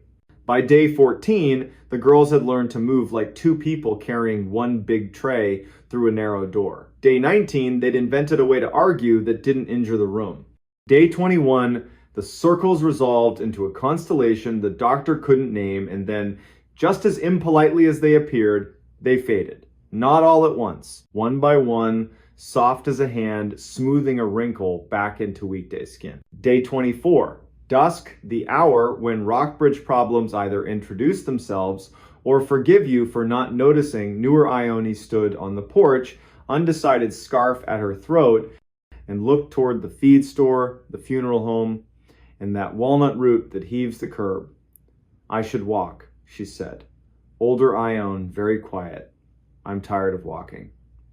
By day 14, the girls had learned to move like two people carrying one big tray through a narrow door. Day 19, they'd invented a way to argue that didn't injure the room. Day 21, the circles resolved into a constellation the doctor couldn't name, and then, just as impolitely as they appeared, they faded. Not all at once, one by one, soft as a hand, smoothing a wrinkle back into weekday skin. Day 24. Dusk, the hour when Rockbridge problems either introduce themselves or forgive you for not noticing newer Ione stood on the porch, undecided scarf at her throat, and looked toward the feed store, the funeral home, and that walnut root that heaves the curb. I should walk, she said. Older Ione, very quiet. I'm tired of walking.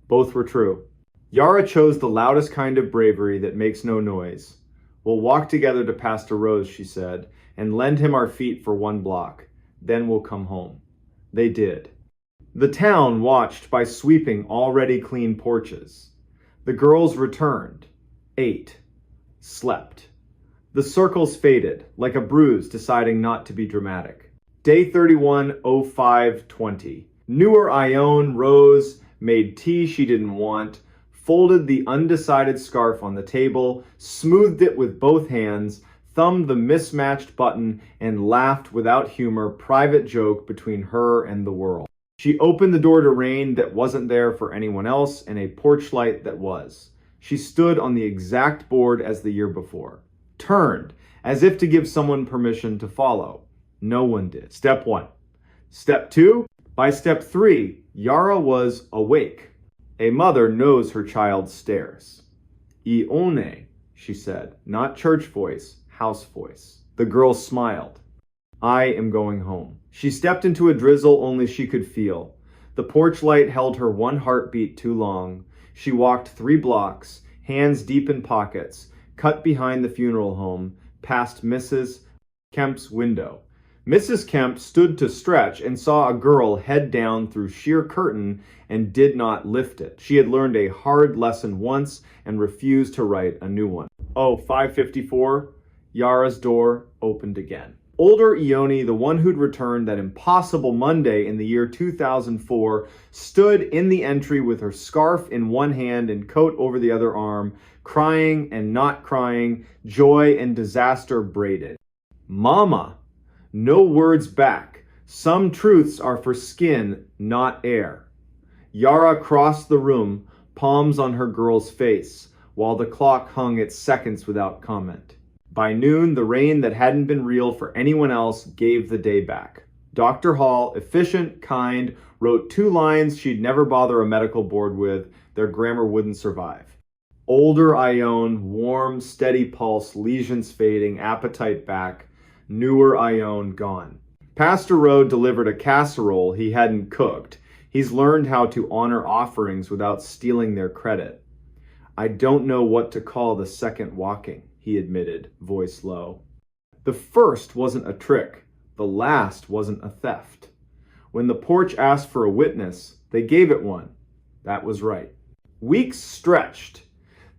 Both were true. Yara chose the loudest kind of bravery that makes no noise. We'll walk together to Pastor Rose, she said, and lend him our feet for 1 block. Then we'll come home. They did. The town watched by sweeping already clean porches. The girls returned, ate, slept. The circles faded, like a bruise deciding not to be dramatic. Day 31, 05:20. Newer Ione rose, made tea she didn't want, folded the undecided scarf on the table, smoothed it with both hands, thumbed the mismatched button, and laughed without humor, private joke between her and the world. She opened the door to rain that wasn't there for anyone else and a porch light that was. She stood on the exact board as the year before. Turned, as if to give someone permission to follow. No one did. Step 1. Step 2. By step 3, Yara was awake. A mother knows her child stares. Ione, she said, not church voice, house voice. The girl smiled. I am going home. She stepped into a drizzle only she could feel. The porch light held her one heartbeat too long. She walked 3 blocks, hands deep in pockets, cut behind the funeral home, past Mrs. Kemp's window. Mrs. Kemp stood to stretch and saw a girl head down through sheer curtain and did not lift it. She had learned a hard lesson once and refused to write a new one. 5:54, Yara's door opened again. Older Ione, the one who'd returned that impossible Monday in the year 2004, stood in the entry with her scarf in one hand and coat over the other arm, crying and not crying, joy and disaster braided. Mama! No words back. Some truths are for skin, not air. Yara crossed the room, palms on her girl's face, while the clock hung its seconds without comment. By noon, the rain that hadn't been real for anyone else gave the day back. Dr. Hall, efficient, kind, wrote 2 lines she'd never bother a medical board with. Their grammar wouldn't survive. Older Ione, warm, steady pulse, lesions fading, appetite back. Newer Ione gone. Pastor Rode delivered a casserole he hadn't cooked. He's learned how to honor offerings without stealing their credit. I don't know what to call the second walking, he admitted, voice low. The first wasn't a trick. The last wasn't a theft. When the porch asked for a witness, they gave it one. That was right. Weeks stretched.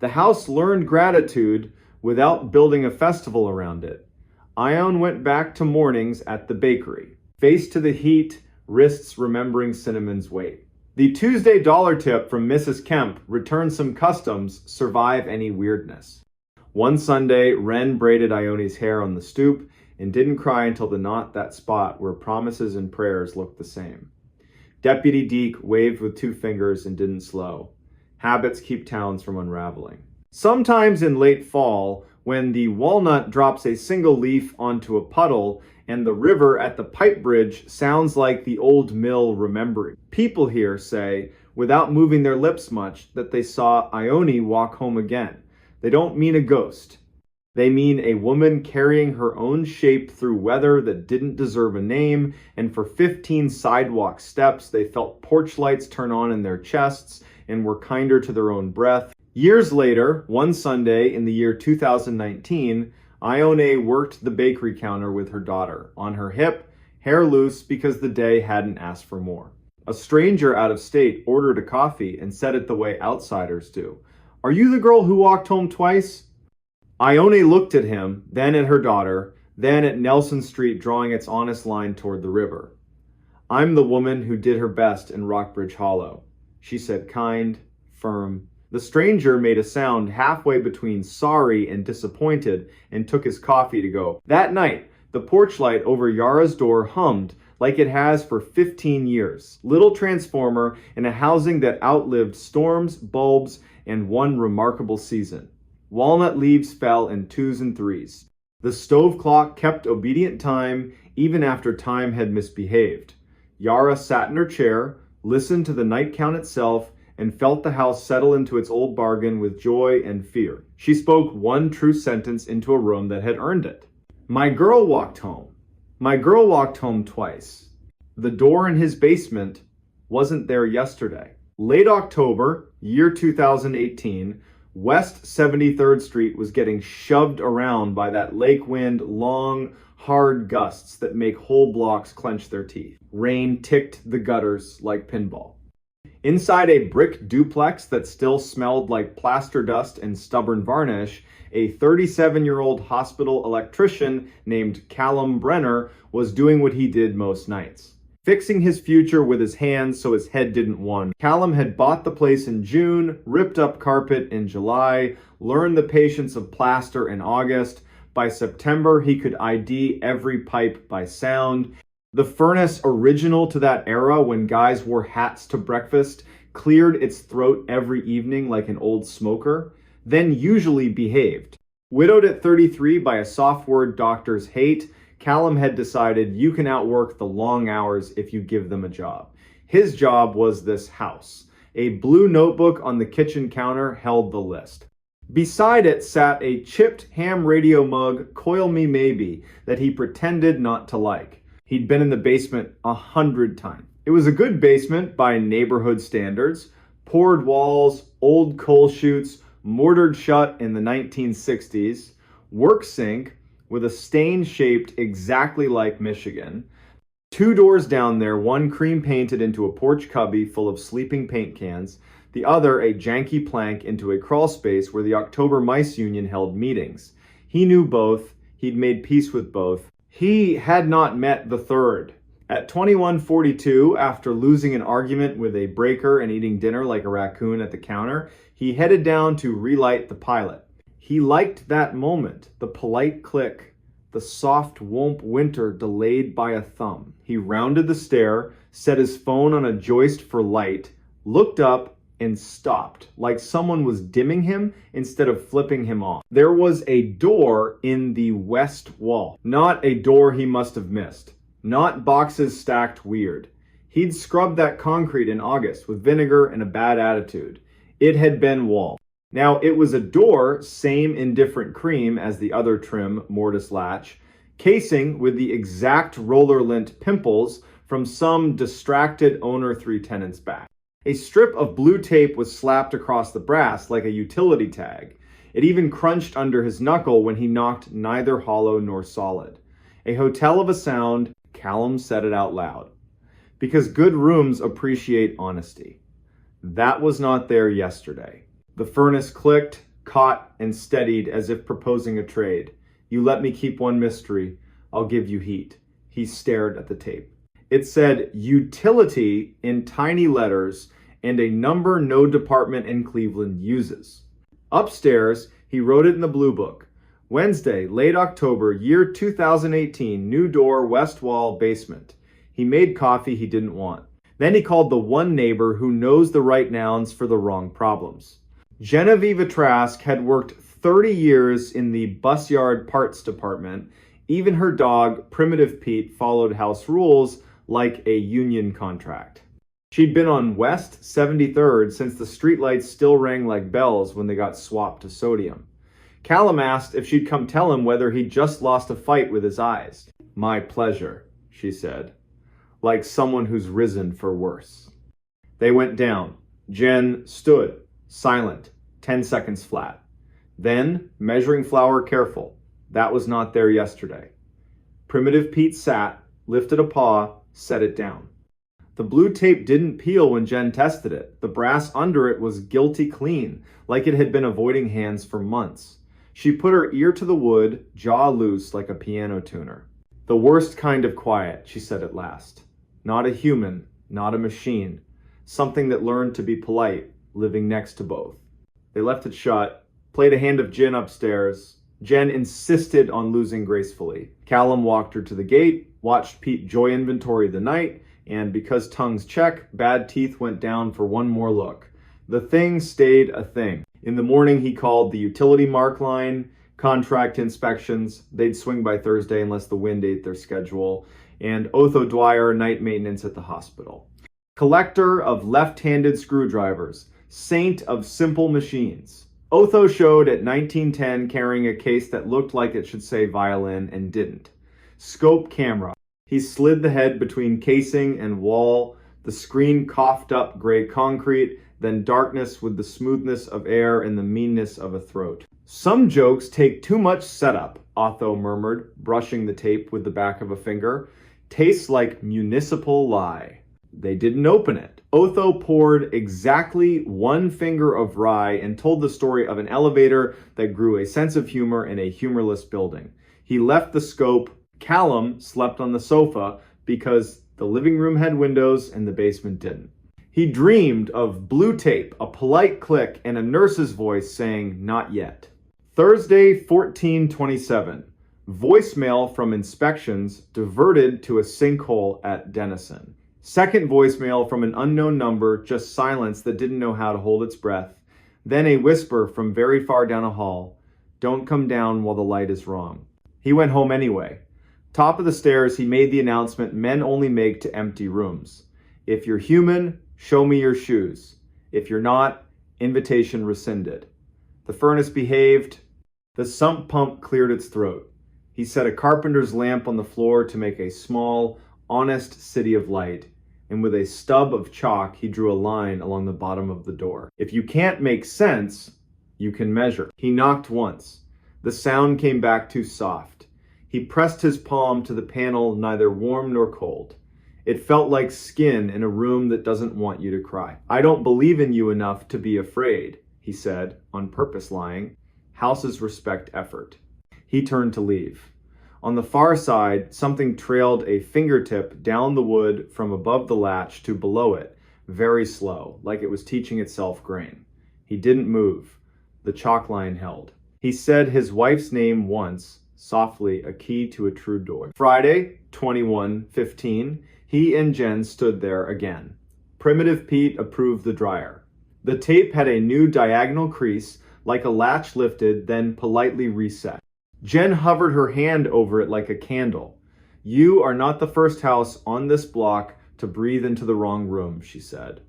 The house learned gratitude without building a festival around it. Ione went back to mornings at the bakery, face to the heat, wrists remembering Cinnamon's weight. The Tuesday dollar tip from Mrs. Kemp, return some customs, survive any weirdness. One Sunday, Wren braided Ione's hair on the stoop and didn't cry until the knot that spot where promises and prayers looked the same. Deputy Deke waved with 2 fingers and didn't slow. Habits keep towns from unraveling. Sometimes in late fall, when the walnut drops a single leaf onto a puddle and the river at the pipe bridge sounds like the old mill remembering, people here say, without moving their lips much, that they saw Ione walk home again. They don't mean a ghost. They mean a woman carrying her own shape through weather that didn't deserve a name, and for 15 sidewalk steps they felt porch lights turn on in their chests and were kinder to their own breath. Years later, one Sunday in the year 2019, Ione worked the bakery counter with her daughter, on her hip, hair loose because the day hadn't asked for more. A stranger out of state ordered a coffee and said it the way outsiders do. "Are you the girl who walked home twice?" Ione looked at him, then at her daughter, then at Nelson Street drawing its honest line toward the river. "I'm the woman who did her best in Rockbridge Hollow," she said, kind, firm. The stranger made a sound halfway between sorry and disappointed and took his coffee to go. That night, the porch light over Yara's door hummed like it has for 15 years. Little transformer in a housing that outlived storms, bulbs, and one remarkable season. Walnut leaves fell in 2s and 3s. The stove clock kept obedient time even after time had misbehaved. Yara sat in her chair, listened to the night count itself, and felt the house settle into its old bargain with joy and fear. She spoke one true sentence into a room that had earned it. "My girl walked home. My girl walked home twice. The door in his basement wasn't there yesterday." Late October, year 2018, West 73rd Street was getting shoved around by that lake wind, long, hard gusts that make whole blocks clench their teeth. Rain ticked the gutters like pinball. Inside a brick duplex that still smelled like plaster dust and stubborn varnish, a 37-year-old hospital electrician named Callum Brenner was doing what he did most nights. Fixing his future with his hands so his head didn't wander. Callum had bought the place in June, ripped up carpet in July, learned the patience of plaster in August. By September, he could ID every pipe by sound. The furnace, original to that era when guys wore hats to breakfast, cleared its throat every evening like an old smoker, then usually behaved. Widowed at 33 by a soft-word doctor's hate, Callum had decided you can outwork the long hours if you give them a job. His job was this house. A blue notebook on the kitchen counter held the list. Beside it sat a chipped ham radio mug, Coil Me Maybe, that he pretended not to like. He'd been in the basement 100 times. It was a good basement by neighborhood standards. Poured walls, old coal chutes, mortared shut in the 1960s. Work sink with a stain shaped exactly like Michigan. 2 doors down there, one cream painted into a porch cubby full of sleeping paint cans, the other a janky plank into a crawl space where the October Mice Union held meetings. He knew both. He'd made peace with both. He had not met the third. At 21:42, after losing an argument with a breaker and eating dinner like a raccoon at the counter, he headed down to relight the pilot. He liked that moment, the polite click, the soft whomp winter delayed by a thumb. He rounded the stair, set his phone on a joist for light, looked up, and stopped, like someone was dimming him instead of flipping him off. There was a door in the west wall. Not a door he must have missed. Not boxes stacked weird. He'd scrubbed that concrete in August with vinegar and a bad attitude. It had been wall. Now, it was a door, same indifferent cream as the other trim mortise latch, casing with the exact roller lint pimples from some distracted owner 3 tenants back. A strip of blue tape was slapped across the brass like a utility tag. It even crunched under his knuckle when he knocked neither hollow nor solid. A hotel of a sound, Callum said it out loud. Because good rooms appreciate honesty. That was not there yesterday. The furnace clicked, caught, and steadied as if proposing a trade. You let me keep one mystery, I'll give you heat. He stared at the tape. It said utility in tiny letters and a number no department in Cleveland uses. Upstairs, he wrote it in the blue book. Wednesday, late October, year 2018, new door, west wall, basement. He made coffee he didn't want. Then he called the one neighbor who knows the right nouns for the wrong problems. Genevieve Trask had worked 30 years in the bus yard parts department. Even her dog, Primitive Pete, followed house rules like a union contract. She'd been on West 73rd since the streetlights still rang like bells when they got swapped to sodium. Callum asked if she'd come tell him whether he'd just lost a fight with his eyes. My pleasure, she said, like someone who's risen for worse. They went down. Jen stood, silent, 10 seconds flat. Then, measuring flour careful. That was not there yesterday. Primitive Pete sat, lifted a paw, set it down. The blue tape didn't peel when Jen tested it. The brass under it was guilty clean, like it had been avoiding hands for months. She put her ear to the wood, jaw loose like a piano tuner. The worst kind of quiet, she said at last. Not a human, not a machine. Something that learned to be polite, living next to both. They left it shut, played a hand of gin upstairs. Jen insisted on losing gracefully. Callum walked her to the gate, watched Pete joy inventory the night, and because tongues check, bad teeth went down for one more look. The thing stayed a thing. In the morning, he called the utility mark line, contract inspections. They'd swing by Thursday unless the wind ate their schedule. And Otho Dwyer, night maintenance at the hospital. Collector of left-handed screwdrivers. Saint of simple machines. Otho showed at 1910 carrying a case that looked like it should say violin and didn't. Scope camera. He slid the head between casing and wall. The screen coughed up gray concrete, then darkness with the smoothness of air and the meanness of a throat. Some jokes take too much setup, Otho murmured, brushing the tape with the back of a finger. Tastes like municipal lie. They didn't open it. Otho poured exactly one finger of rye and told the story of an elevator that grew a sense of humor in a humorless building. He left the scope. Callum slept on the sofa because the living room had windows and the basement didn't. He dreamed of blue tape, a polite click, and a nurse's voice saying, "Not yet." Thursday, 14/27. Voicemail from inspections diverted to a sinkhole at Denison. Second voicemail from an unknown number, just silence that didn't know how to hold its breath. Then a whisper from very far down a hall, "Don't come down while the light is wrong." He went home anyway. Top of the stairs, he made the announcement men only make to empty rooms. If you're human, show me your shoes. If you're not, invitation rescinded. The furnace behaved. The sump pump cleared its throat. He set a carpenter's lamp on the floor to make a small, honest city of light, and with a stub of chalk, he drew a line along the bottom of the door. If you can't make sense, you can measure. He knocked once. The sound came back too soft. He pressed his palm to the panel, neither warm nor cold. It felt like skin in a room that doesn't want you to cry. "I don't believe in you enough to be afraid," he said, on purpose lying. Houses respect effort. He turned to leave. On the far side, something trailed a fingertip down the wood from above the latch to below it, very slow, like it was teaching itself grain. He didn't move. The chalk line held. He said his wife's name once, softly, a key to a true door. Friday, 21/15, he and Jen stood there again. Primitive Pete approved the dryer. The tape had a new diagonal crease, like a latch lifted, then politely reset. Jen hovered her hand over it like a candle. "You are not the first house on this block to breathe into the wrong room," she said.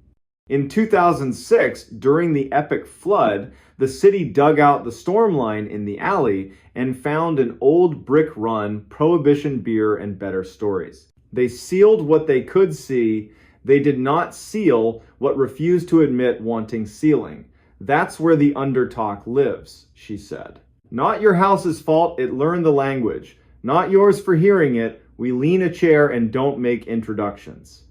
In 2006, during the epic flood, the city dug out the storm line in the alley and found an old brick run, Prohibition beer, and better stories. They sealed what they could see. They did not seal what refused to admit wanting sealing. That's where the undertalk lives, she said. Not your house's fault, it learned the language. Not yours for hearing it. We lean a chair and don't make introductions.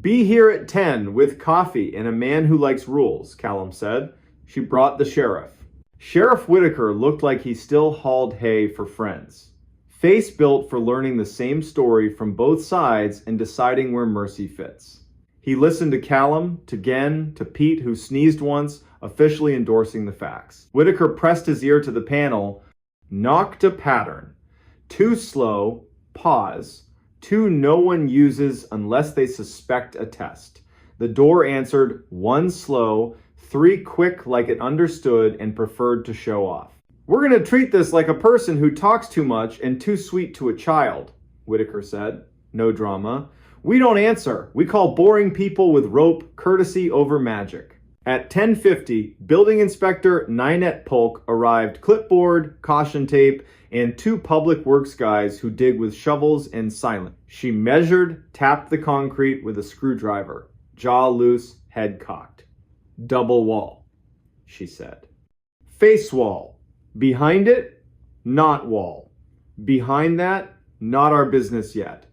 Be here at 10 with coffee and a man who likes rules, Callum said. She brought the sheriff. Sheriff Whitaker looked like he still hauled hay for friends. Face built for learning the same story from both sides and deciding where mercy fits. He listened to Callum, to Gen, to Pete, who sneezed once, officially endorsing the facts. Whitaker pressed his ear to the panel, knocked a pattern. Too slow, pause. Two no one uses unless they suspect a test. The door answered, one slow, three quick like it understood and preferred to show off. We're going to treat this like a person who talks too much and too sweet to a child, Whitaker said. No drama. We don't answer. We call boring people with rope courtesy over magic. At 10:50, Building Inspector Ninette Polk arrived, clipboard, caution tape, and two public works guys who dig with shovels and silent. She measured, tapped the concrete with a screwdriver, jaw loose, head cocked. Double wall, she said. Face wall. Behind it, not wall. Behind that, not our business yet.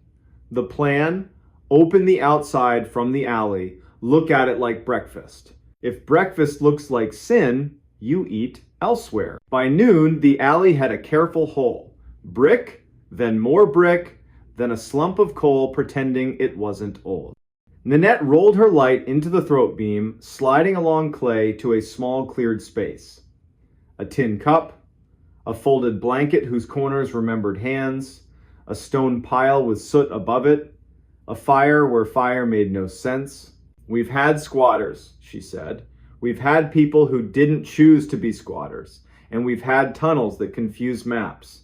The plan, open the outside from the alley, look at it like breakfast. If breakfast looks like sin, you eat elsewhere. By noon, the alley had a careful hole. Brick, then more brick, then a slump of coal pretending it wasn't old. Ninette rolled her light into the throat beam, sliding along clay to a small cleared space. A tin cup, a folded blanket whose corners remembered hands, a stone pile with soot above it, a fire where fire made no sense. We've had squatters, she said. We've had people who didn't choose to be squatters, and we've had tunnels that confuse maps.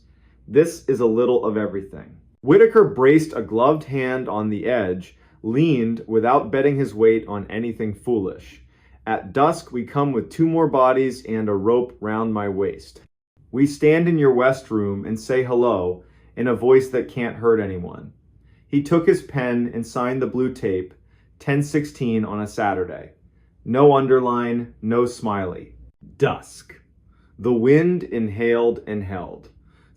This is a little of everything. Whitaker braced a gloved hand on the edge, leaned without betting his weight on anything foolish. At dusk, we come with two more bodies and a rope round my waist. We stand in your west room and say hello in a voice that can't hurt anyone. He took his pen and signed the blue tape, 10:16 on a Saturday. No underline, no smiley. Dusk. The wind inhaled and held.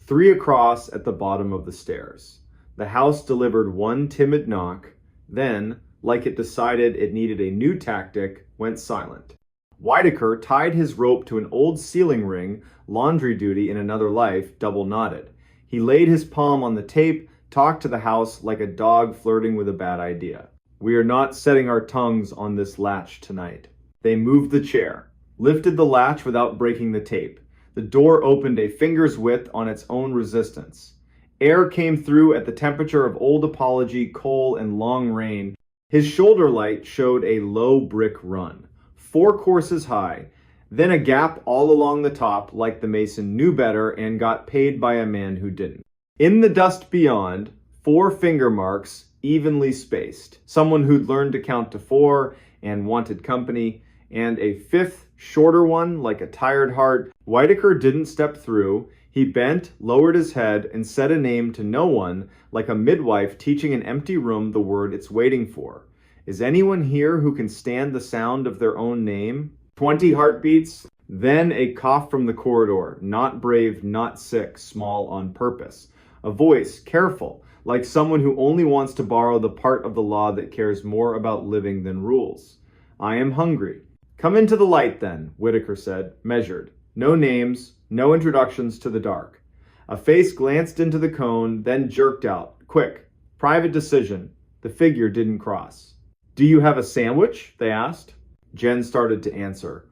3 across at the bottom of the stairs. The house delivered one timid knock, then, like it decided it needed a new tactic, went silent. Whitaker tied his rope to an old ceiling ring, laundry duty in another life, double knotted. He laid his palm on the tape, talked to the house like a dog flirting with a bad idea. We are not setting our tongues on this latch tonight. They moved the chair, lifted the latch without breaking the tape. The door opened a finger's width on its own resistance. Air came through at the temperature of old apology, coal, and long rain. His shoulder light showed a low brick run, 4 courses high, then a gap all along the top like the mason knew better and got paid by a man who didn't. In the dust beyond, 4 finger marks, evenly spaced. Someone who'd learned to count to 4 and wanted company, and a 5th, shorter one like a tired heart. Whitaker didn't step through. He bent, lowered his head, and said a name to no one like a midwife teaching an empty room the word it's waiting for. Is anyone here who can stand the sound of their own name? 20 heartbeats, then a cough from the corridor, not brave, not sick, small on purpose. A voice, careful, like someone who only wants to borrow the part of the law that cares more about living than rules. I am hungry. Come into the light then, Whitaker said, measured. No names, no introductions to the dark. A face glanced into the cone, then jerked out. Quick, private decision. The figure didn't cross. Do you have a sandwich? They asked. Jen started to answer.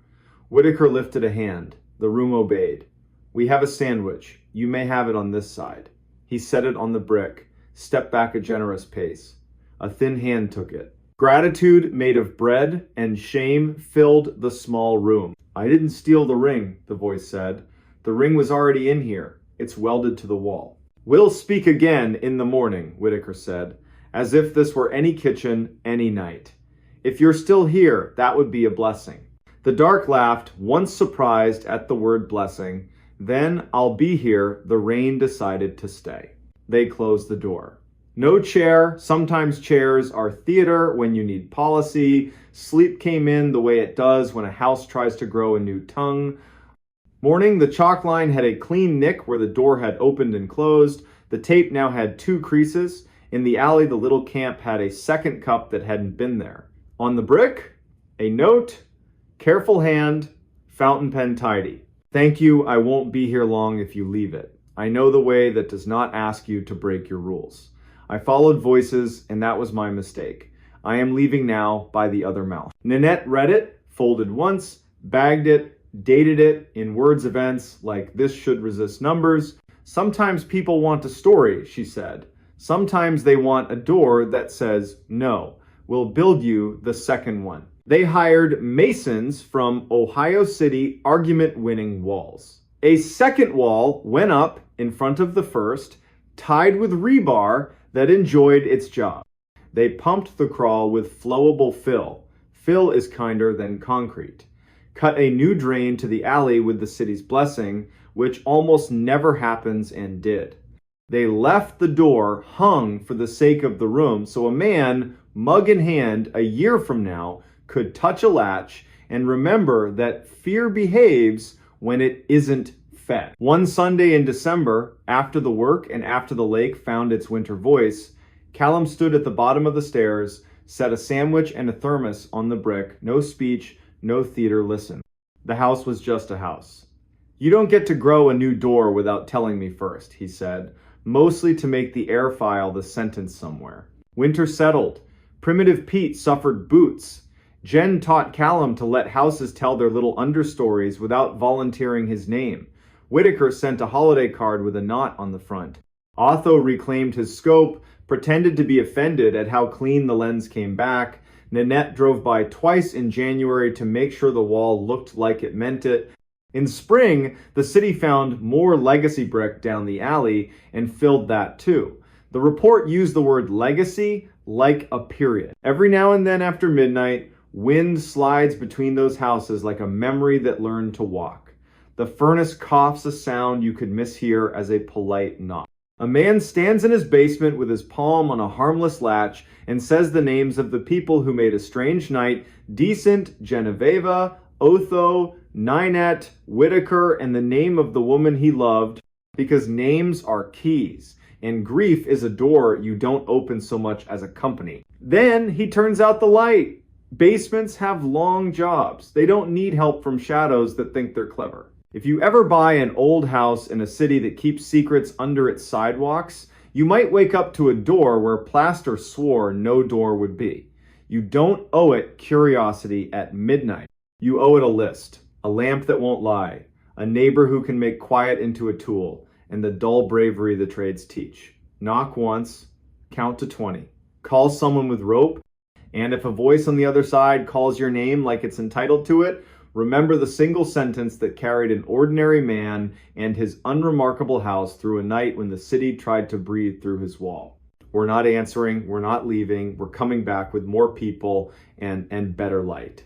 Whitaker lifted a hand. The room obeyed. We have a sandwich. You may have it on this side. He set it on the brick, stepped back a generous pace. A thin hand took it. Gratitude made of bread and shame filled the small room. I didn't steal the ring, the voice said. The ring was already in here. It's welded to the wall. We'll speak again in the morning, Whitaker said, as if this were any kitchen, any night. If you're still here, that would be a blessing. The dark laughed, once surprised at the word blessing. Then, I'll be here, the rain decided to stay. They closed the door. No chair, sometimes chairs are theater when you need policy. Sleep came in the way it does when a house tries to grow a new tongue. Morning, the chalk line had a clean nick where the door had opened and closed. The tape now had 2 creases. In the alley, the little camp had a second cup that hadn't been there. On the brick, a note, careful hand, fountain pen tidy. Thank you, I won't be here long if you leave it. I know the way that does not ask you to break your rules. I followed voices, and that was my mistake. I am leaving now by the other mouth. Nanette read it, folded once, bagged it, dated it in words events like this should resist numbers. Sometimes people want a story, she said. Sometimes they want a door that says, no, we'll build you the second one. They hired masons from Ohio City argument-winning walls. A second wall went up in front of the first, tied with rebar that enjoyed its job. They pumped the crawl with flowable fill. Fill is kinder than concrete. Cut a new drain to the alley with the city's blessing, which almost never happens and did. They left the door hung for the sake of the room so a man, mug in hand, a year from now, could touch a latch and remember that fear behaves when it isn't fed. One Sunday in December, after the work and after the lake found its winter voice, Callum stood at the bottom of the stairs, set a sandwich and a thermos on the brick, no speech, no theater, listen. The house was just a house. You don't get to grow a new door without telling me first, he said, mostly to make the air file the sentence somewhere. Winter settled. Primitive Pete suffered boots. Jen taught Callum to let houses tell their little understories without volunteering his name. Whitaker sent a holiday card with a knot on the front. Otho reclaimed his scope, pretended to be offended at how clean the lens came back. Nanette drove by twice in January to make sure the wall looked like it meant it. In spring, the city found more legacy brick down the alley and filled that too. The report used the word legacy like a period. Every now and then after midnight, wind slides between those houses like a memory that learned to walk. The furnace coughs a sound you could mishear as a polite knock. A man stands in his basement with his palm on a harmless latch and says the names of the people who made a strange night decent: Genoveva, Otho, Ninette, Whitaker, and the name of the woman he loved, because names are keys, and grief is a door you don't open so much as a company. Then he turns out the light. Basements have long jobs. They don't need help from shadows that think they're clever. If you ever buy an old house in a city that keeps secrets under its sidewalks, you might wake up to a door where plaster swore no door would be. You don't owe it curiosity at midnight. You owe it a list, a lamp that won't lie, a neighbor who can make quiet into a tool, and the dull bravery the trades teach. Knock once, count to 20, call someone with rope, and if a voice on the other side calls your name like it's entitled to it, remember the single sentence that carried an ordinary man and his unremarkable house through a night when the city tried to breathe through his wall. We're not answering, we're not leaving, we're coming back with more people and better light.